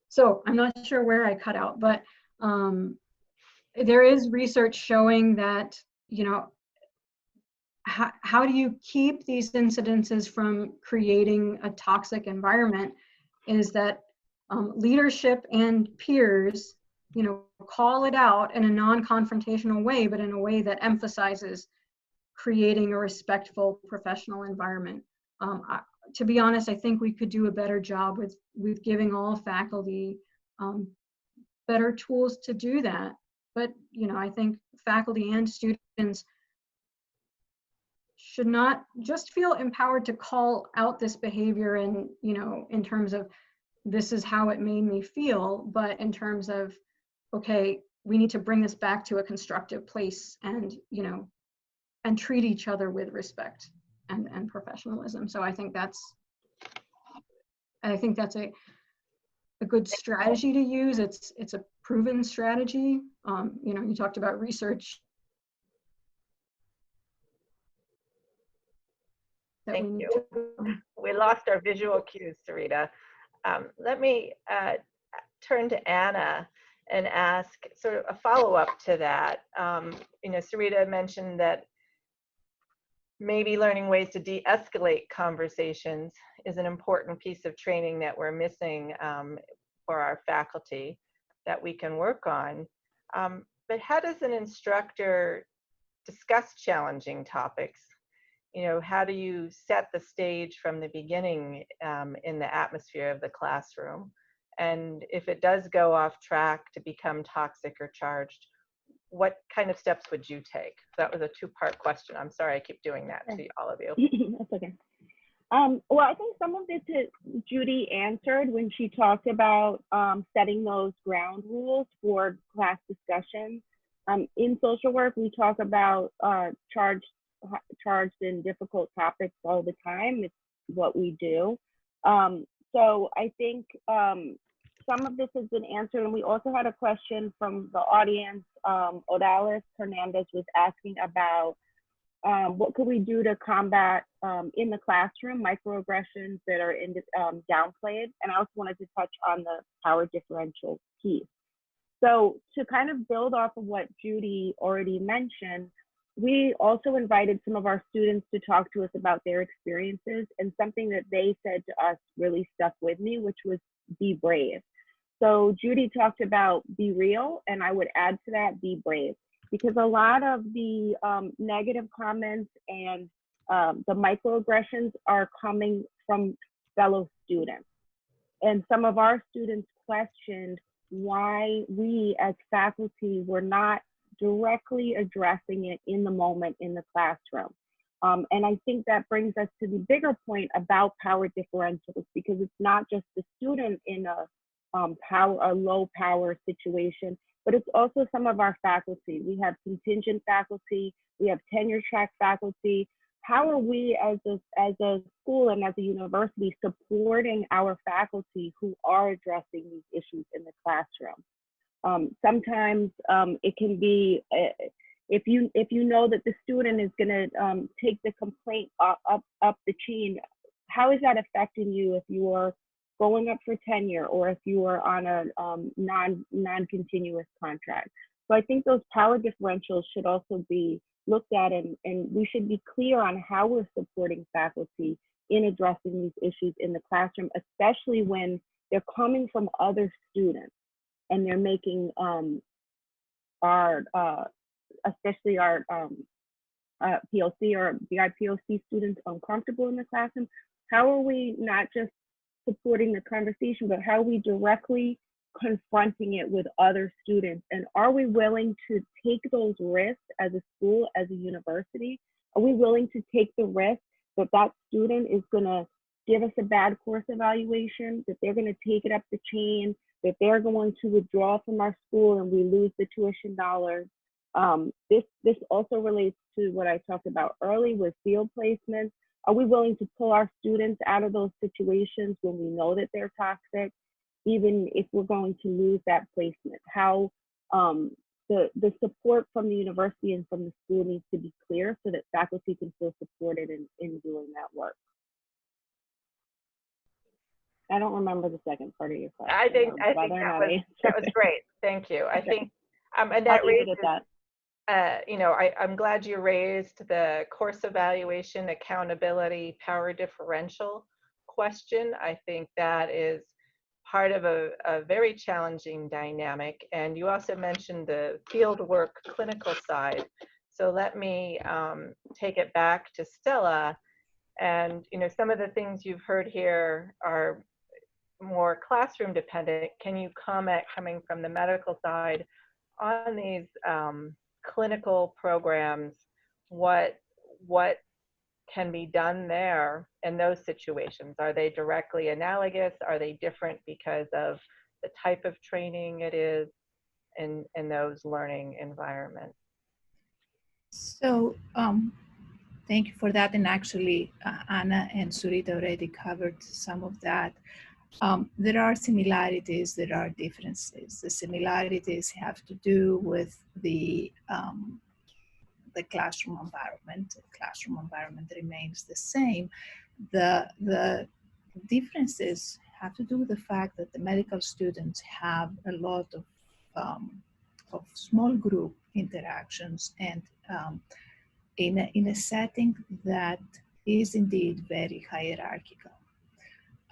So I'm not sure where I cut out, but there is research showing that, you know, how do you keep these incidences from creating a toxic environment, is that leadership and peers, you know, call it out in a non-confrontational way, but in a way that emphasizes creating a respectful professional environment. To be honest, I think we could do a better job with giving all faculty better tools to do that. But, you know, I think faculty and students should not just feel empowered to call out this behavior and, you know, in terms of this is how it made me feel, but in terms of, okay, we need to bring this back to a constructive place and, you know, and treat each other with respect and professionalism. So I think that's a good strategy to use. It's a proven strategy. You know, you talked about research. Thank you. We lost our visual cues, Tsirka. Let me turn to Anna and ask sort of a follow-up to that. You know, Tsirka mentioned that maybe learning ways to de-escalate conversations is an important piece of training that we're missing for our faculty that we can work on. But how does an instructor discuss challenging topics? You know, how do you set the stage from the beginning in the atmosphere of the classroom? And if it does go off track to become toxic or charged, what kind of steps would you take? That was a two-part question. I'm sorry I keep doing that to all of you. That's okay. Well, I think some of this Judy answered when she talked about setting those ground rules for class discussion. In social work, we talk about charged and difficult topics all the time. It's what we do. So I think some of this has been answered, and we also had a question from the audience. Odalis Hernandez was asking about what could we do to combat in the classroom microaggressions that are downplayed, and I also wanted to touch on the power differential piece. So to kind of build off of what Judy already mentioned, we also invited some of our students to talk to us about their experiences, and something that they said to us really stuck with me, which was be brave. So Judy talked about be real, and I would add to that, be brave, because a lot of the negative comments and the microaggressions are coming from fellow students. And some of our students questioned why we as faculty were not directly addressing it in the moment in the classroom. And I think that brings us to the bigger point about power differentials, because it's not just the student in a low power situation, but it's also some of our faculty. We have contingent faculty, we have tenure track faculty. How are we as a school and as a university supporting our faculty who are addressing these issues in the classroom? Sometimes it can be, if you know that the student is gonna take the complaint up the chain, how is that affecting you if you are going up for tenure or if you are on a non-continuous contract? So I think those power differentials should also be looked at, and we should be clear on how we're supporting faculty in addressing these issues in the classroom, especially when they're coming from other students and they're making especially our POC or BIPOC students uncomfortable in the classroom. How are we not just supporting the conversation, but how are we directly confronting it with other students? And are we willing to take those risks as a school, as a university? Are we willing to take the risk that that student is gonna give us a bad course evaluation, that they're gonna take it up the chain, that they're going to withdraw from our school and we lose the tuition dollars? This also relates to what I talked about early with field placements. Are we willing to pull our students out of those situations when we know that they're toxic, even if we're going to lose that placement? How the support from the university and from the school needs to be clear so that faculty can feel supported in doing that work. I don't remember the second part of your question. I think that was great. Thank you. I think, and that raises, you know, I'm glad you raised the course evaluation, accountability, power differential question. I think that is part of a very challenging dynamic. And you also mentioned the field work clinical side. So let me take it back to Stella. And, you know, some of the things you've heard here are more classroom dependent. Can you comment, coming from the medical side, on these clinical programs, what can be done there in those situations? Are they directly analogous? Are they different because of the type of training it is in those learning environments? So thank you for that. And actually, Anna and Sarita already covered some of that. There are similarities, there are differences. The similarities have to do with the classroom environment. The classroom environment remains the same. The differences have to do with the fact that the medical students have a lot of small group interactions, and in a setting that is indeed very hierarchical.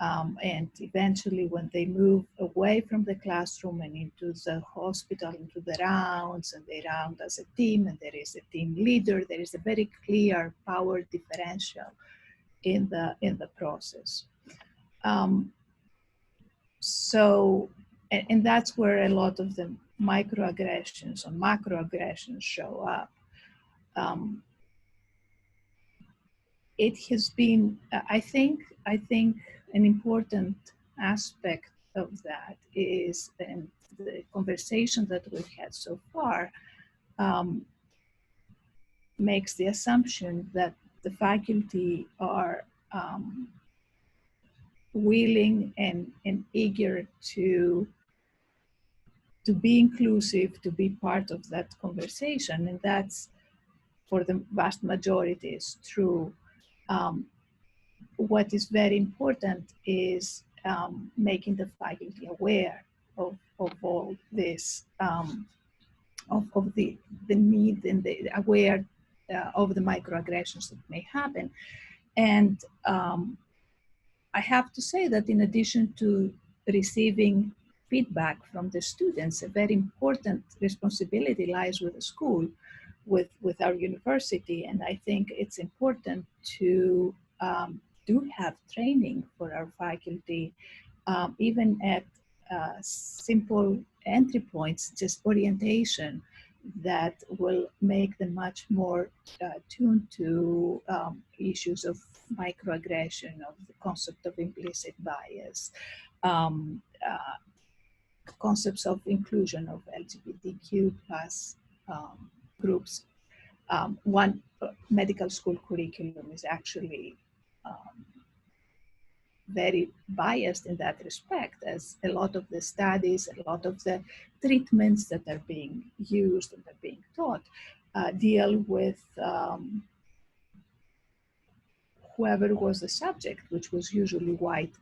And eventually when they move away from the classroom and into the hospital, into the rounds, and they round as a team, and there is a team leader, there is a very clear power differential in the process. And that's where a lot of the microaggressions or macroaggressions show up. It has been, I think an important aspect of that is, and the conversation that we've had so far makes the assumption that the faculty are willing and eager to be inclusive, to be part of that conversation, and that's for the vast majority is true. What is very important is making the faculty aware of all this, of the need, and the aware of the microaggressions that may happen. And I have to say that in addition to receiving feedback from the students, a very important responsibility lies with the school, with our university. And I think it's important to do have training for our faculty, even at simple entry points, just orientation that will make them much more tuned to issues of microaggression, of the concept of implicit bias, concepts of inclusion of LGBTQ plus groups. One medical school curriculum is actually very biased in that respect, as a lot of the studies, a lot of the treatments that are being used and are being taught deal with whoever was the subject, which was usually white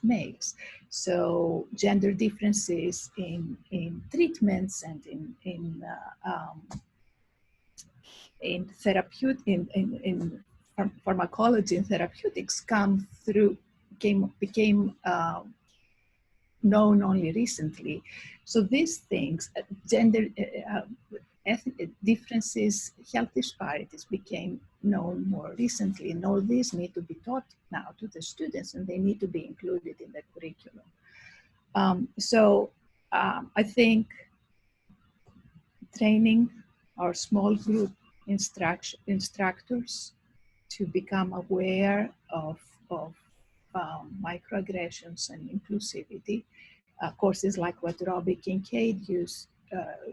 males. So gender differences in treatments and in pharmacology and therapeutics became known only recently. So these things, gender ethnic differences, health disparities became known more recently, and all these need to be taught now to the students, and they need to be included in the curriculum. I think training our small group instructors to become aware of microaggressions and inclusivity. Courses like what Robbie Kincaid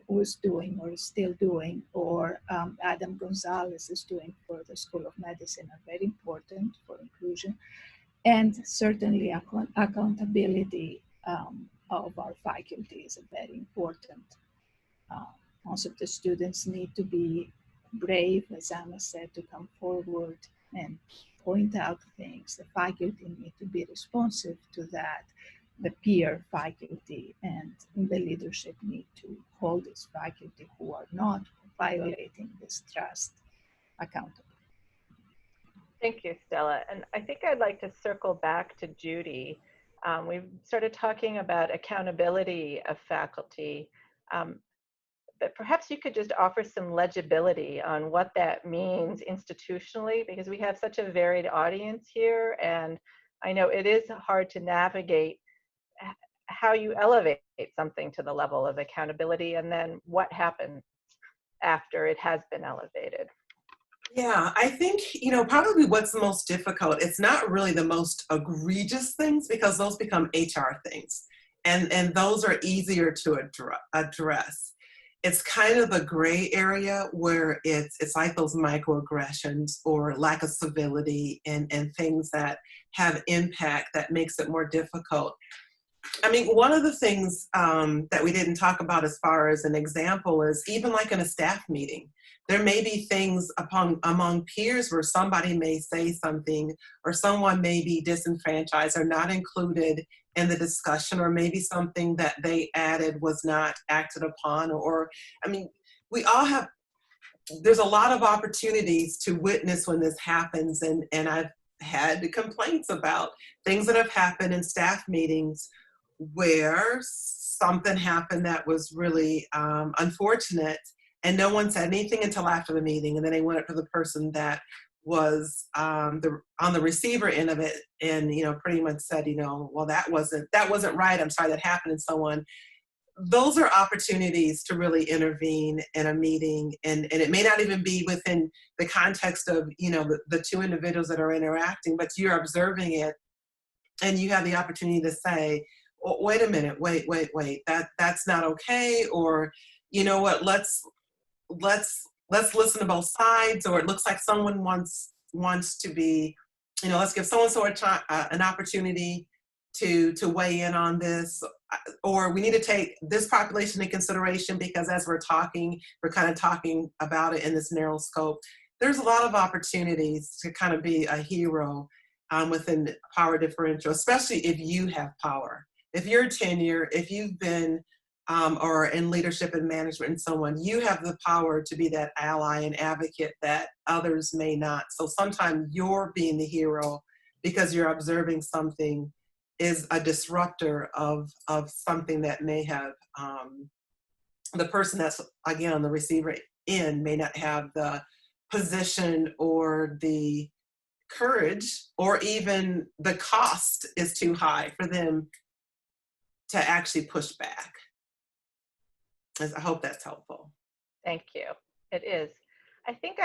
was doing or is still doing, or Adam Gonzalez is doing for the School of Medicine are very important for inclusion. And certainly accountability of our faculty is very important. Also, the students need to be brave, as Anna said, to come forward and point out things. The faculty need to be responsive to that. The peer faculty and the leadership need to hold this faculty who are not violating this trust accountable. Thank you, Stella. And I think I'd like to circle back to Judy. We've started talking about accountability of faculty, but perhaps you could just offer some legibility on what that means institutionally, because we have such a varied audience here, and I know it is hard to navigate how you elevate something to the level of accountability, and then what happens after it has been elevated. Yeah, I think, probably what's the most difficult, it's not really the most egregious things, because those become HR things, and those are easier to address. It's kind of a gray area where it's like those microaggressions or lack of civility and things that have impact that makes it more difficult. I mean, one of the things that we didn't talk about as far as an example is even like in a staff meeting, there may be things among peers where somebody may say something, or someone may be disenfranchised or not included in the discussion, or maybe something that they added was not acted upon, or I mean, there's a lot of opportunities to witness when this happens, and I've had complaints about things that have happened in staff meetings where something happened that was really unfortunate, and no one said anything until after the meeting, and then they went up to the person that was on the receiver end of it, and pretty much said, well, that wasn't right. I'm sorry that happened, and so on. Those are opportunities to really intervene in a meeting, and it may not even be within the context of the two individuals that are interacting, but you're observing it, and you have the opportunity to say, oh, wait a minute, wait, that's not okay, or you know what, let's listen to both sides, or it looks like someone wants to be, let's give so-and-so an opportunity to weigh in on this, or we need to take this population into consideration, because as we're kind of talking about it in this narrow scope. There's a lot of opportunities to kind of be a hero within power differential, especially if you have power. If you're tenure, if you've been or in leadership and management and so on, you have the power to be that ally and advocate that others may not. So sometimes you're being the hero because you're observing something is a disruptor of something that may have, the person that's, again, on the receiver end may not have the position or the courage, or even the cost is too high for them to actually push back. I hope that's helpful. Thank you. It is. I think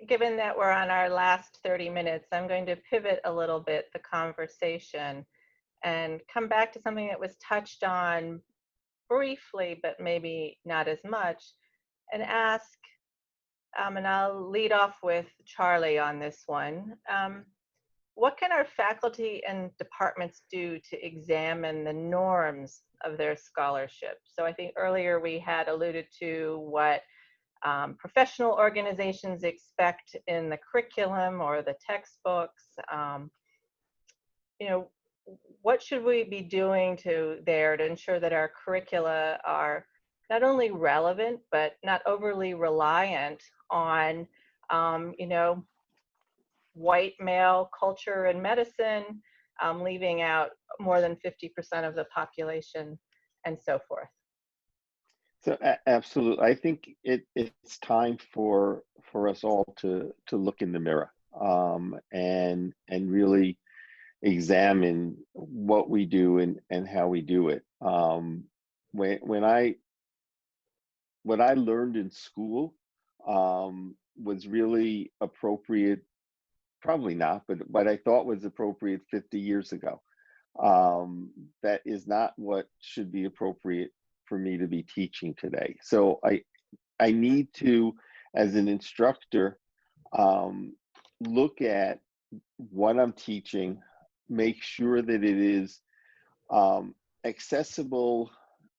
given that we're on our last 30 minutes, I'm going to pivot a little bit the conversation and come back to something that was touched on briefly, but maybe not as much, and ask, and I'll lead off with Charlie on this one. What can our faculty and departments do to examine the norms of their scholarship? So I think earlier we had alluded to what professional organizations expect in the curriculum or the textbooks. What should we be doing to ensure that our curricula are not only relevant, but not overly reliant on, white male culture and medicine, leaving out more than 50% of the population, and so forth. So absolutely, I think it's time for us all to look in the mirror and really examine what we do and how we do it. What I learned in school was really appropriate. Probably not, but what I thought was appropriate 50 years ago. That is not what should be appropriate for me to be teaching today. So I need to, as an instructor, look at what I'm teaching, make sure that it is accessible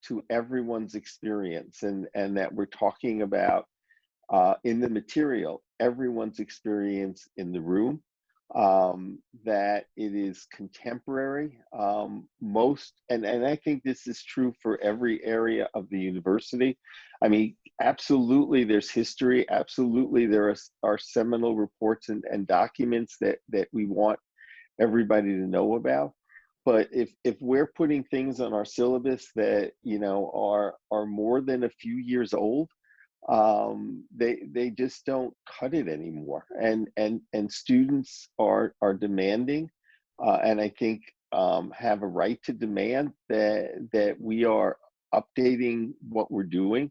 to everyone's experience, and that we're talking about in the material, everyone's experience in the room, that it is contemporary. And I think this is true for every area of the university. I mean, absolutely there's history, absolutely there are seminal reports and documents that we want everybody to know about. But if we're putting things on our syllabus that are more than a few years old, they just don't cut it anymore, and students are demanding, and I think have a right to demand that we are updating what we're doing,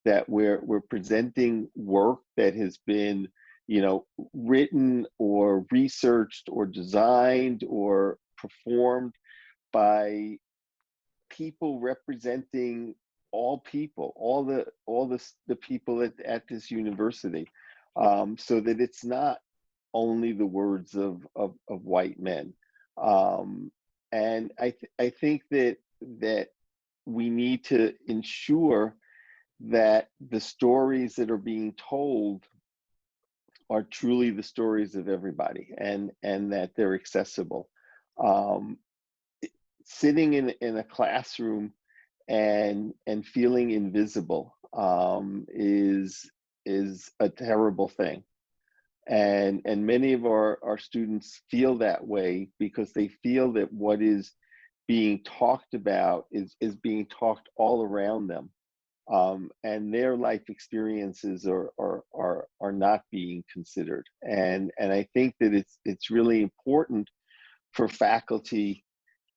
that we're presenting work that has been written or researched or designed or performed by people representing all people, all the people at this university, so that it's not only the words of white men. And I think that we need to ensure that the stories that are being told are truly the stories of everybody, and that they're accessible. Sitting in a classroom and feeling invisible is a terrible thing, And many of our students feel that way because they feel that what is being talked about is being talked all around them. And their life experiences are not being considered. And I think that it's really important for faculty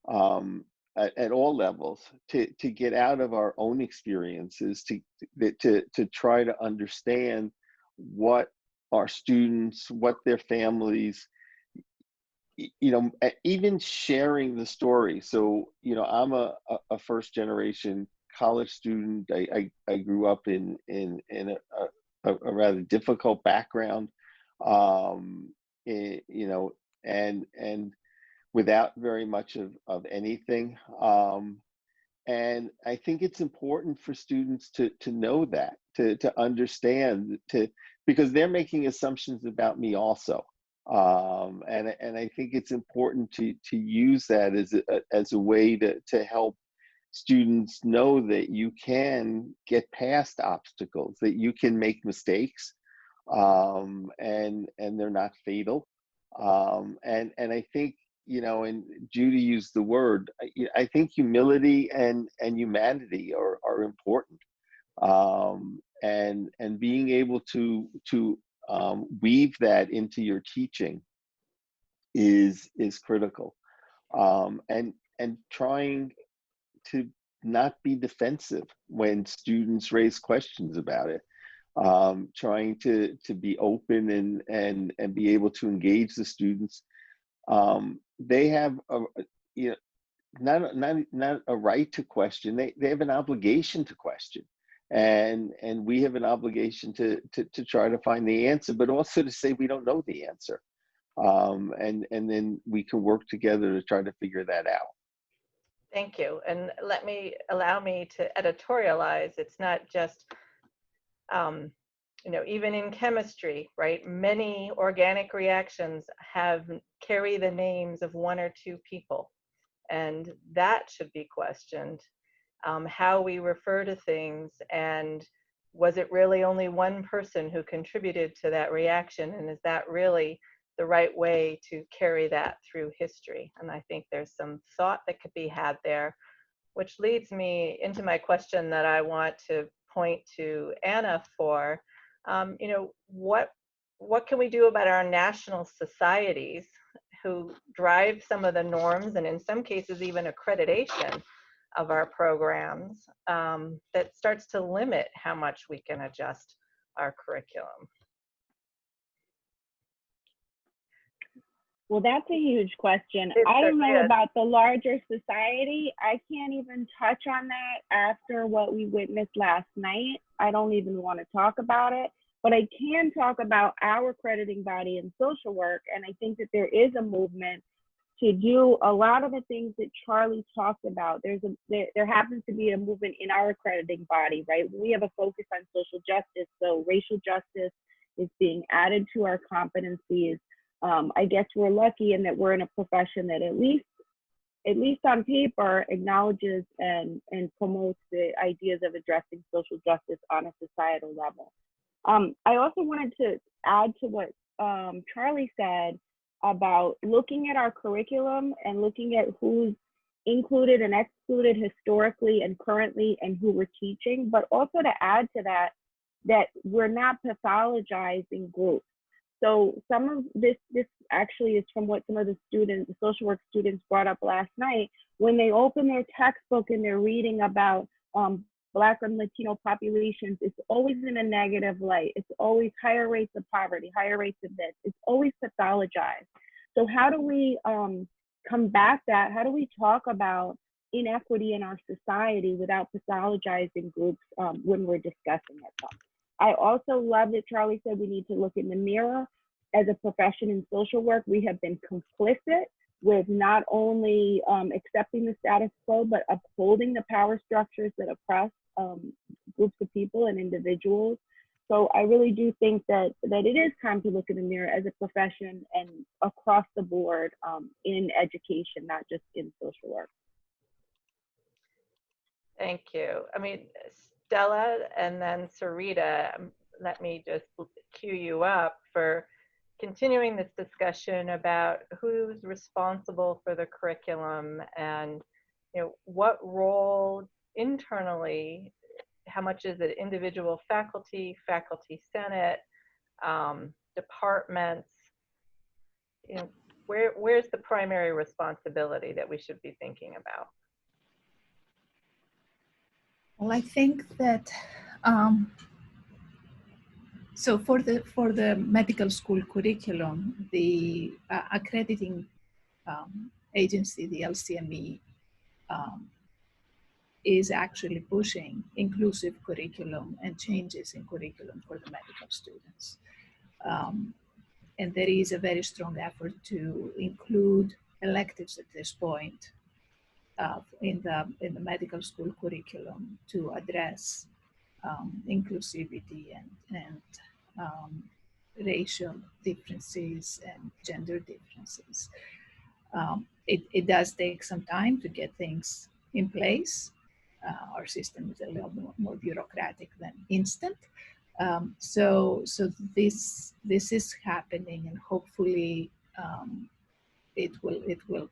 at all levels to get out of our own experiences, to try to understand what our students, what their families, even sharing the story. So, I'm a first generation college student. I grew up in a rather difficult background, and without very much of anything. And I think it's important for students to know that, to understand, because they're making assumptions about me also. And I think it's important to use that as a way to help students know that you can get past obstacles, that you can make mistakes, and they're not fatal. And I think, and Judy used the word, I think humility and humanity are important. And being able to weave that into your teaching is critical. And trying to not be defensive when students raise questions about it. Trying to be open and be able to engage the students. They have not a right to question. They have an obligation to question, and we have an obligation to try to find the answer, but also to say we don't know the answer, and then we can work together to try to figure that out. Thank you. And allow me to editorialize. It's not just, even in chemistry, right? Many organic reactions carry the names of one or two people, and that should be questioned. How we refer to things, and was it really only one person who contributed to that reaction, and is that really the right way to carry that through history? And I think there's some thought that could be had there, which leads me into my question that I want to point to Anna for. What can we do about our national societies who drive some of the norms, and in some cases even accreditation of our programs, that starts to limit how much we can adjust our curriculum? Well, that's a huge question. I don't know about the larger society. I can't even touch on that after what we witnessed last night. I don't even want to talk about it, but I can talk about our accrediting body in social work. And I think that there is a movement to do a lot of the things that Charlie talked about. There happens to be a movement in our accrediting body, right? We have a focus on social justice, so racial justice is being added to our competencies. I guess we're lucky in that we're in a profession that at least on paper acknowledges and promotes the ideas of addressing social justice on a societal level. I also wanted to add to what Charlie said about looking at our curriculum and looking at who's included and excluded historically and currently and who we're teaching, but also to add to that we're not pathologizing groups. So some of this actually is from what some of the social work students brought up last night. When they open their textbook and they're reading about Black and Latino populations, it's always in a negative light. It's always higher rates of poverty, higher rates of this. It's always pathologized. So how do we combat that? How do we talk about inequity in our society without pathologizing groups when we're discussing it? I also love that Charlie said we need to look in the mirror. As a profession in social work, we have been complicit with not only accepting the status quo, but upholding the power structures that oppress groups of people and individuals. So I really do think that it is time to look in the mirror as a profession and across the board in education, not just in social work. Thank you. I mean, Stella and then Tsirka, let me just cue you up for continuing this discussion about who's responsible for the curriculum and, you know, what role internally, how much is it individual faculty, faculty senate, departments, you know, where's the primary responsibility that we should be thinking about? Well, I think that so for the medical school curriculum, the accrediting agency, the LCME, is actually pushing inclusive curriculum and changes in curriculum for the medical students. And there is a very strong effort to include electives at this point in the medical school curriculum to address inclusivity and racial differences and gender differences. It does take some time to get things in place. Our system is a little more bureaucratic than instant. So this is happening, and hopefully it will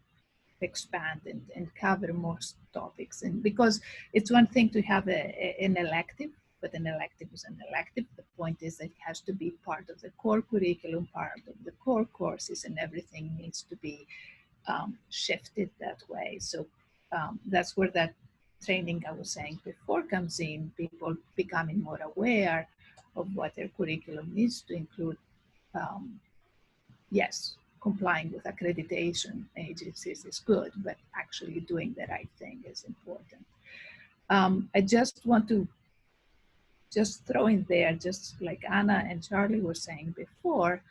expand and cover more topics. And because it's one thing to have an elective, but an elective is an elective. The point is that it has to be part of the core curriculum, part of the core courses, and everything needs to be shifted that way. So that's where that training I was saying before comes in, people becoming more aware of what their curriculum needs to include. Yes, complying with accreditation agencies is good, but actually doing the right thing is important. I just want to just throw in there, just like Anna and Charlie were saying before,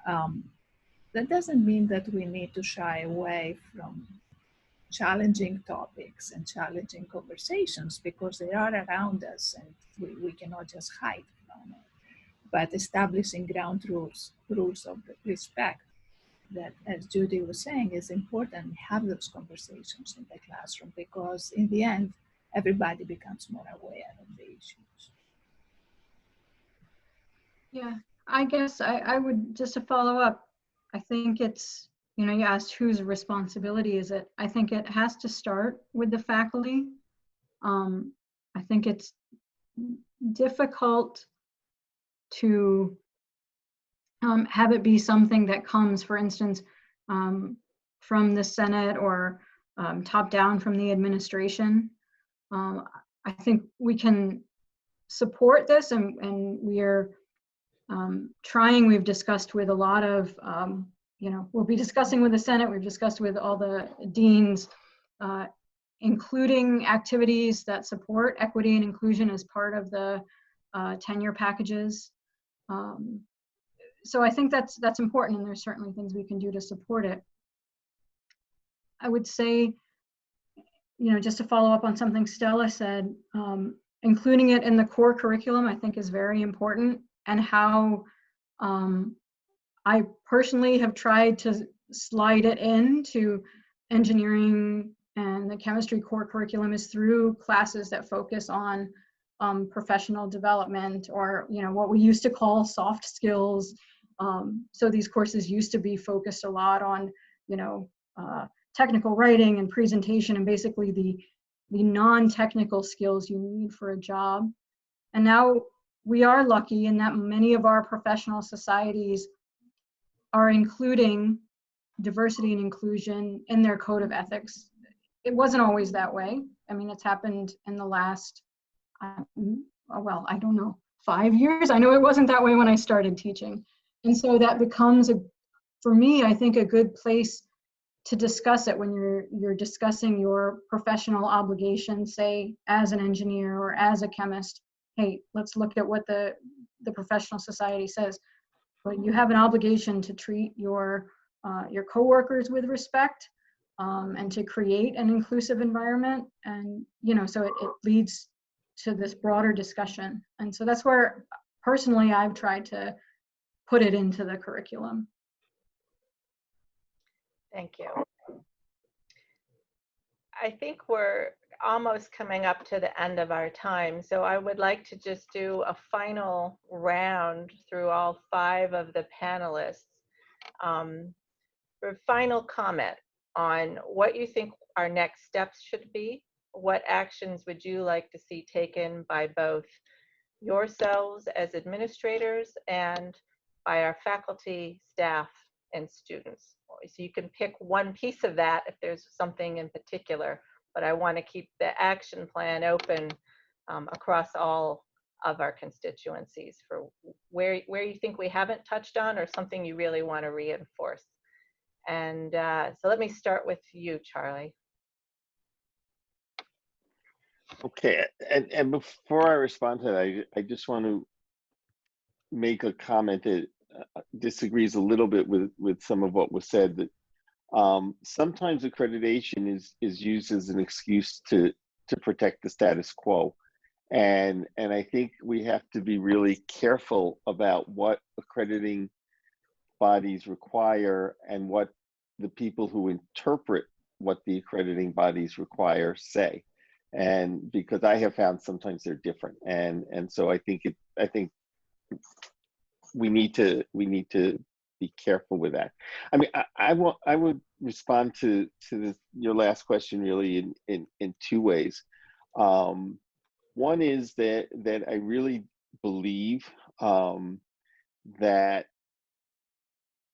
that doesn't mean that we need to shy away from challenging topics and challenging conversations, because they are around us and we cannot just hide from it. But establishing ground rules of respect that, as Judy was saying, is important. Have those conversations in the classroom, because in the end, everybody becomes more aware of the issues. Yeah, I guess I would, just to follow up, I think it's, you know, you asked whose responsibility is it? I think it has to start with the faculty. I think it's difficult to have it be something that comes, for instance, from the Senate or top down from the administration. I think we can support this, and we are trying. We've discussed with a lot of, you know, we'll be discussing with the Senate, we've discussed with all the deans, including activities that support equity and inclusion as part of the tenure packages. So I think that's important, and there's certainly things we can do to support it. I would say, you know, just to follow up on something Stella said, including it in the core curriculum, I think is very important, and how I personally have tried to slide it into engineering and the chemistry core curriculum is through classes that focus on professional development, or, you know, what we used to call soft skills. So these courses used to be focused a lot on, you know, technical writing and presentation, and basically the non-technical skills you need for a job. And now we are lucky in that many of our professional societies are including diversity and inclusion in their code of ethics. It wasn't always that way. I mean, it's happened in the last, well, I don't know, 5 years. I know it wasn't that way when I started teaching. And so that becomes, for me, I think, a good place to discuss it when you're discussing your professional obligations, say, as an engineer or as a chemist. Hey, let's look at what the professional society says. But you have an obligation to treat your coworkers with respect, and to create an inclusive environment. And, you know, so it leads to this broader discussion. And so that's where, personally, I've tried to put it into the curriculum. Thank you. I think we're almost coming up to the end of our time, so I would like to just do a final round through all 5 of the panelists For final comment on what you think our next steps should be, what actions would you like to see taken by both yourselves as administrators and by our faculty, staff, and students? So you can pick one piece of that if there's something in particular, but I want to keep the action plan open across all of our constituencies for where you think we haven't touched on or something you really want to reinforce. And so let me start with you, Charlie. Okay, and before I respond to that, I just want to make a comment that disagrees a little bit with some of what was said. That sometimes accreditation is used as an excuse to protect the status quo, and I think we have to be really careful about what accrediting bodies require and what the people who interpret what the accrediting bodies require say. And because I have found sometimes they're different, and so I think we need to be careful with that. I mean, I would respond to your last question really in two ways. One is that I really believe that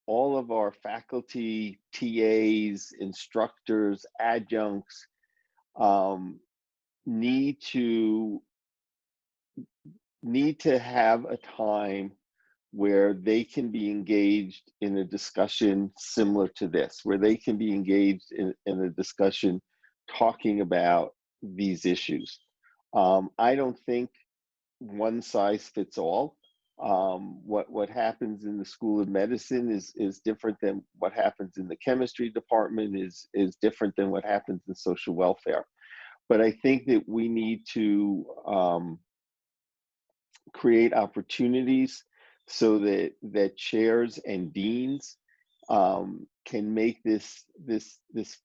all of our faculty, TAs, instructors, adjuncts need to have a time where they can be engaged in a discussion similar to this, where they can be engaged in a discussion talking about these issues. I don't think one size fits all. What happens in the School of Medicine is different than what happens in the chemistry department, is different than what happens in social welfare. But I think that we need to create opportunities so that chairs and deans can make this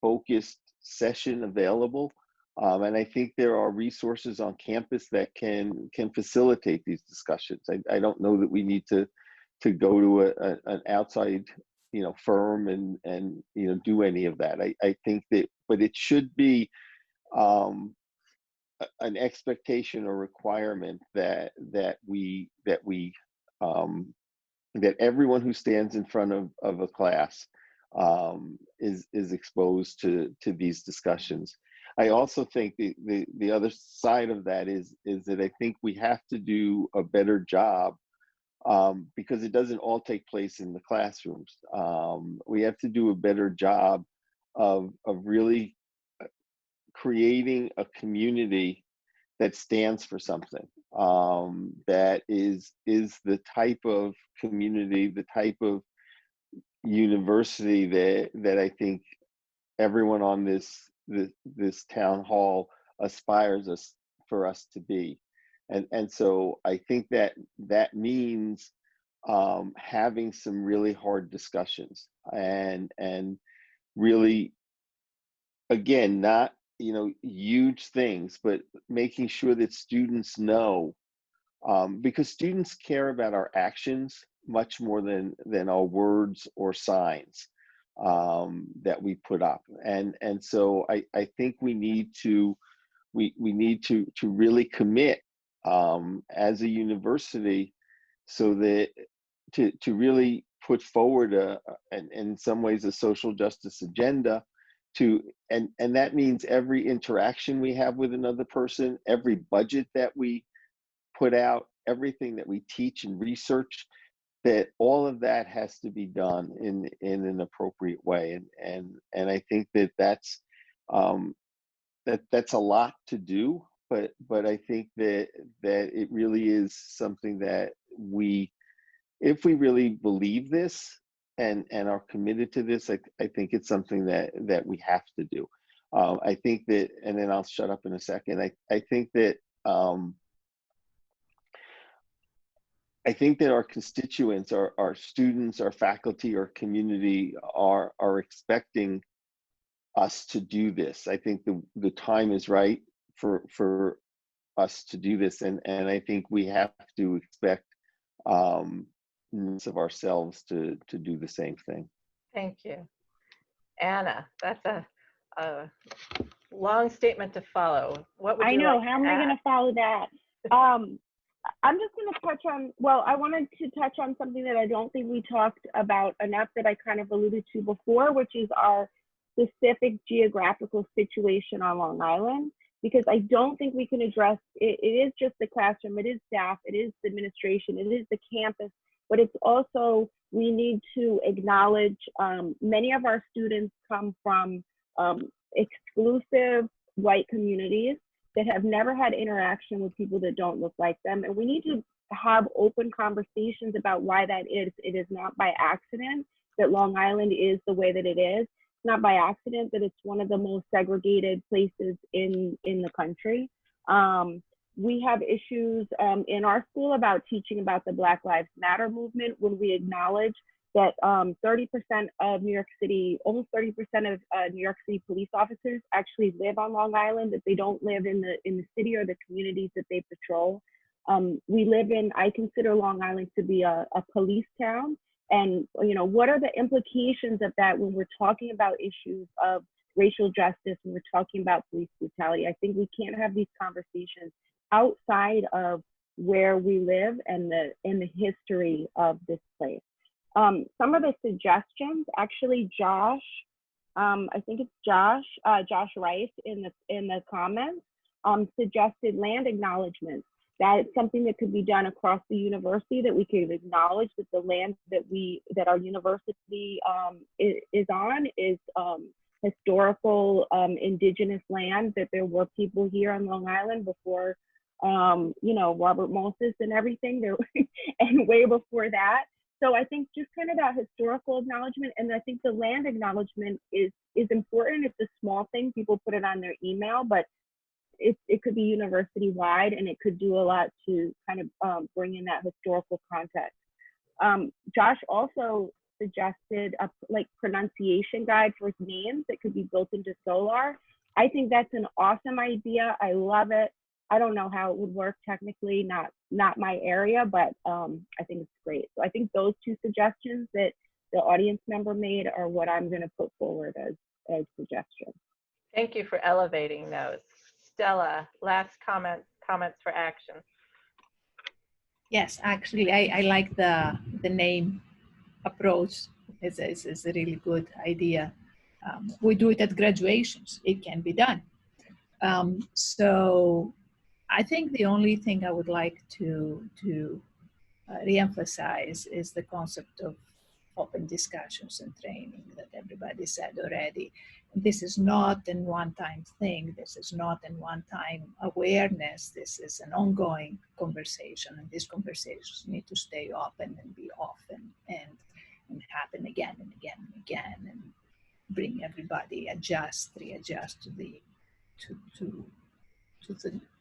focused session available. And I think there are resources on campus that can facilitate these discussions. I don't know that we need to go to an outside firm and do any of that. I think that, but it should be an expectation or requirement that everyone who stands in front of a class is exposed to these discussions. I also think the other side of that is that I think we have to do a better job because it doesn't all take place in the classrooms. We have to do a better job of really creating a community that stands for something, that is the type of community, the type of university that I think everyone on this town hall aspires for us to be. And so I think that means having some really hard discussions and really, again, not huge things, but making sure that students know, because students care about our actions much more than our words or signs that we put up. And so I think we need to really commit as a university, so that to really put forward and in some ways a social justice agenda, and that means every interaction we have with another person, every budget that we put out, everything that we teach and research, that all of that has to be done in an appropriate way. And I think that's a lot to do, but I think that it really is something that if we really believe this and are committed to this, I think it's something that we have to do. I think that, and then I'll shut up in a second. I think that our constituents, our students, our faculty, our community are expecting us to do this. I think the time is right for us to do this, and I think we have to expect of ourselves to do the same thing. Thank you. Anna, that's a long statement to follow. What would I you know, like how am to I add? going to follow that? I'm just going to touch on, well, I wanted to touch on something that I don't think we talked about enough that I kind of alluded to before, which is our specific geographical situation on Long Island, because I don't think we can address, it is just the classroom, it is staff, it is the administration, it is the campus, but it's also, we need to acknowledge many of our students come from exclusive white communities that have never had interaction with people that don't look like them. And we need to have open conversations about why that is. It is not by accident that Long Island is the way that it is. It's not by accident that it's one of the most segregated places in the country. We have issues in our school about teaching about the Black Lives Matter movement, when we acknowledge that 30% of New York City, almost 30% of New York City police officers actually live on Long Island, that they don't live in the city or the communities that they patrol. We live in, I consider Long Island to be a police town. And you know, what are the implications of that when we're talking about issues of racial justice, when we're talking about police brutality? I think we can't have these conversations outside of where we live and the history of this place. Some of the suggestions, actually, Josh, I think it's Josh Rice in the comments, suggested land acknowledgements. That it's something that could be done across the university, that we could acknowledge that the land that our university is on is historical indigenous land, that there were people here on Long Island before, you know, Robert Moses and everything there, and way before that. So I think just kind of that historical acknowledgement, and I think the land acknowledgement is important. It's a small thing, people put it on their email, but it could be university-wide, and it could do a lot to kind of bring in that historical context. Josh also suggested a pronunciation guide for names that could be built into Solar. I think that's an awesome idea. I love it. I don't know how it would work technically, not my area, but I think it's great. So I think those two suggestions that the audience member made are what I'm going to put forward as suggestions. Thank you for elevating those. Stella, last comments for action. Yes, actually, I like the name approach. It's a really good idea. We do it at graduations. It can be done. So I think the only thing I would like to reemphasize is the concept of open discussions and training that everybody said already. This is not a one-time thing. This is not a one-time awareness. This is an ongoing conversation, and these conversations need to stay open and be often and happen again and again and again, and bring everybody readjust to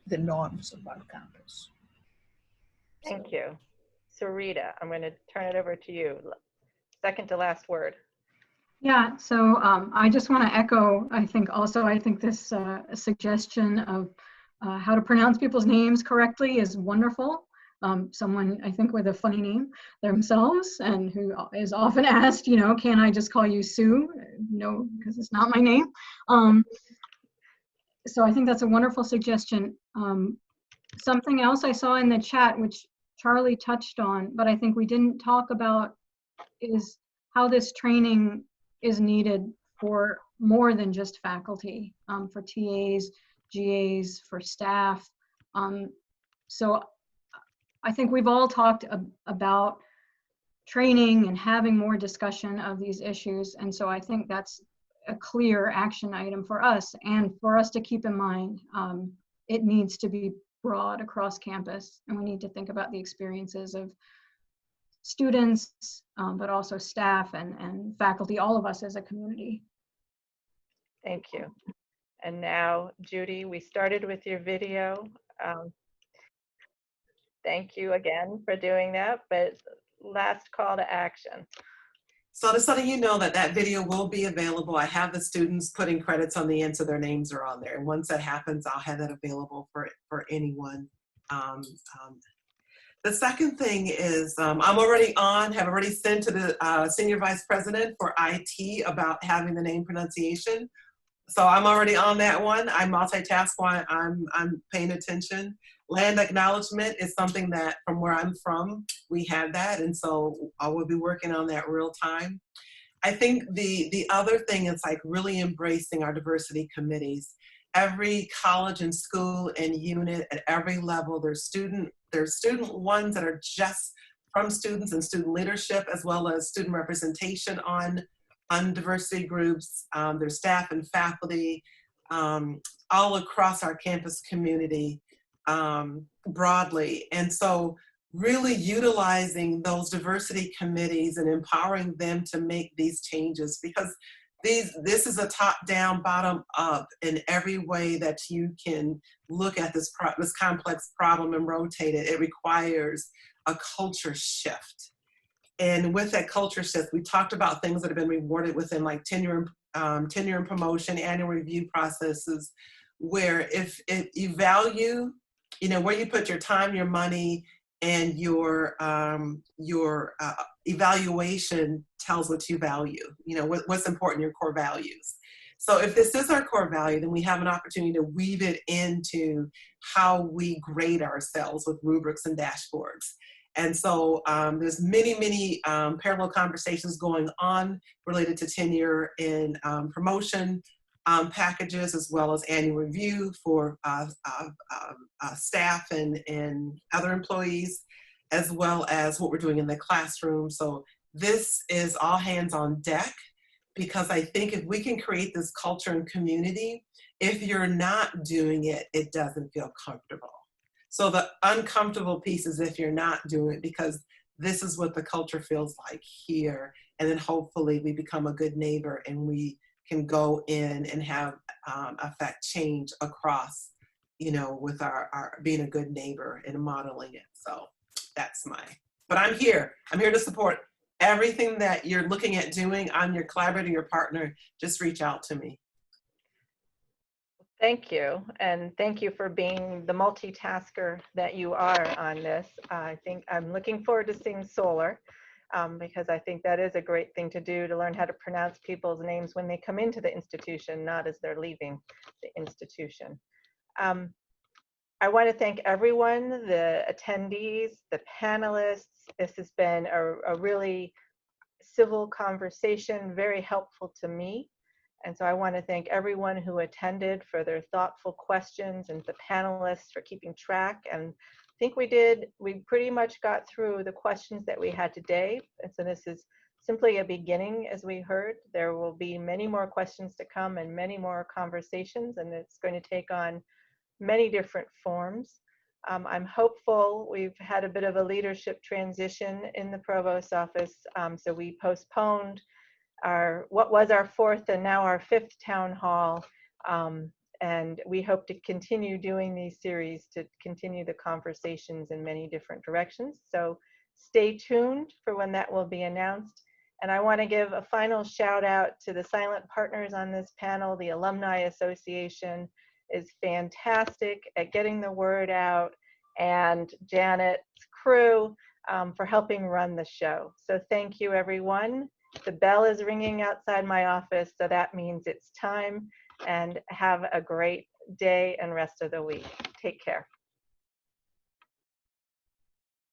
the norms of our campus. Thank you. Sarita, I'm going to turn it over to you. Second to last word. Yeah, so I just want to echo, I think this suggestion of how to pronounce people's names correctly is wonderful. Someone, I think, with a funny name themselves, and who is often asked, you know, can I just call you Sue? No, because it's not my name. So I think that's a wonderful suggestion. Something else I saw in the chat, which Charlie touched on, but I think we didn't talk about, is how this training is needed for more than just faculty, for TAs, GAs, for staff. So I think we've all talked about training and having more discussion of these issues. And so I think that's a clear action item for us, and for us to keep in mind. It needs to be broad across campus, and we need to think about the experiences of students, but also staff and faculty, all of us as a community. Thank you. And now, Judy, we started with your video. Thank you again for doing that, but last call to action. So just letting you know that video will be available. I have the students putting credits on the end so their names are on there. And once that happens, I'll have that available for anyone. The second thing is have already sent to the Senior Vice President for IT about having the name pronunciation. So I'm already on that one. I multitask while I'm paying attention. Land acknowledgement is something that from where I'm from, we have that. And so I will be working on that real time. I think the other thing is like really embracing our diversity committees. Every college and school and unit at every level, there's student ones that are just from students and student leadership, as well as student representation on diversity groups. There's staff and faculty all across our campus community broadly. And so really utilizing those diversity committees and empowering them to make these changes, because this is a top-down, bottom-up in every way that you can look at this complex problem and rotate it. It requires a culture shift. And with that culture shift, we talked about things that have been rewarded within like tenure and promotion, annual review processes, where if you value, where you put your time, your money, and your evaluation tells what you value, what's important, your core values. So if this is our core value, then we have an opportunity to weave it into how we grade ourselves with rubrics and dashboards. And so there's many parallel conversations going on related to tenure and promotion packages, as well as annual review for staff and other employees, as well as what we're doing in the classroom. So this is all hands on deck, because I think if we can create this culture and community, if you're not doing it, it doesn't feel comfortable. So the uncomfortable piece is if you're not doing it, because this is what the culture feels like here. And then hopefully we become a good neighbor and we can go in and have affect change across, with our being a good neighbor and modeling it. So that's but I'm here to support everything that you're looking at doing. I'm your collaborator, your partner. Just reach out to me. Thank you. And thank you for being the multitasker that you are on this. I think I'm looking forward to seeing Solar, because I think that is a great thing to do, to learn how to pronounce people's names when they come into the institution, not as they're leaving the institution. I want to thank everyone, the attendees, the panelists. This has been a really civil conversation, very helpful to me. And so I want to thank everyone who attended for their thoughtful questions, and the panelists for keeping track. And I think we pretty much got through the questions that we had today. And so this is simply a beginning, as we heard. There will be many more questions to come and many more conversations, and it's going to take on many different forms. I'm hopeful. We've had a bit of a leadership transition in the Provost's office. So we postponed what was our fourth and now our fifth town hall. And we hope to continue doing these series to continue the conversations in many different directions. So stay tuned for when that will be announced. And I want to give a final shout out to the silent partners on this panel. The Alumni Association is fantastic at getting the word out, and Janet's crew for helping run the show. So thank you, everyone. The bell is ringing outside my office, so that means it's time. And have a great day and rest of the week. Take care.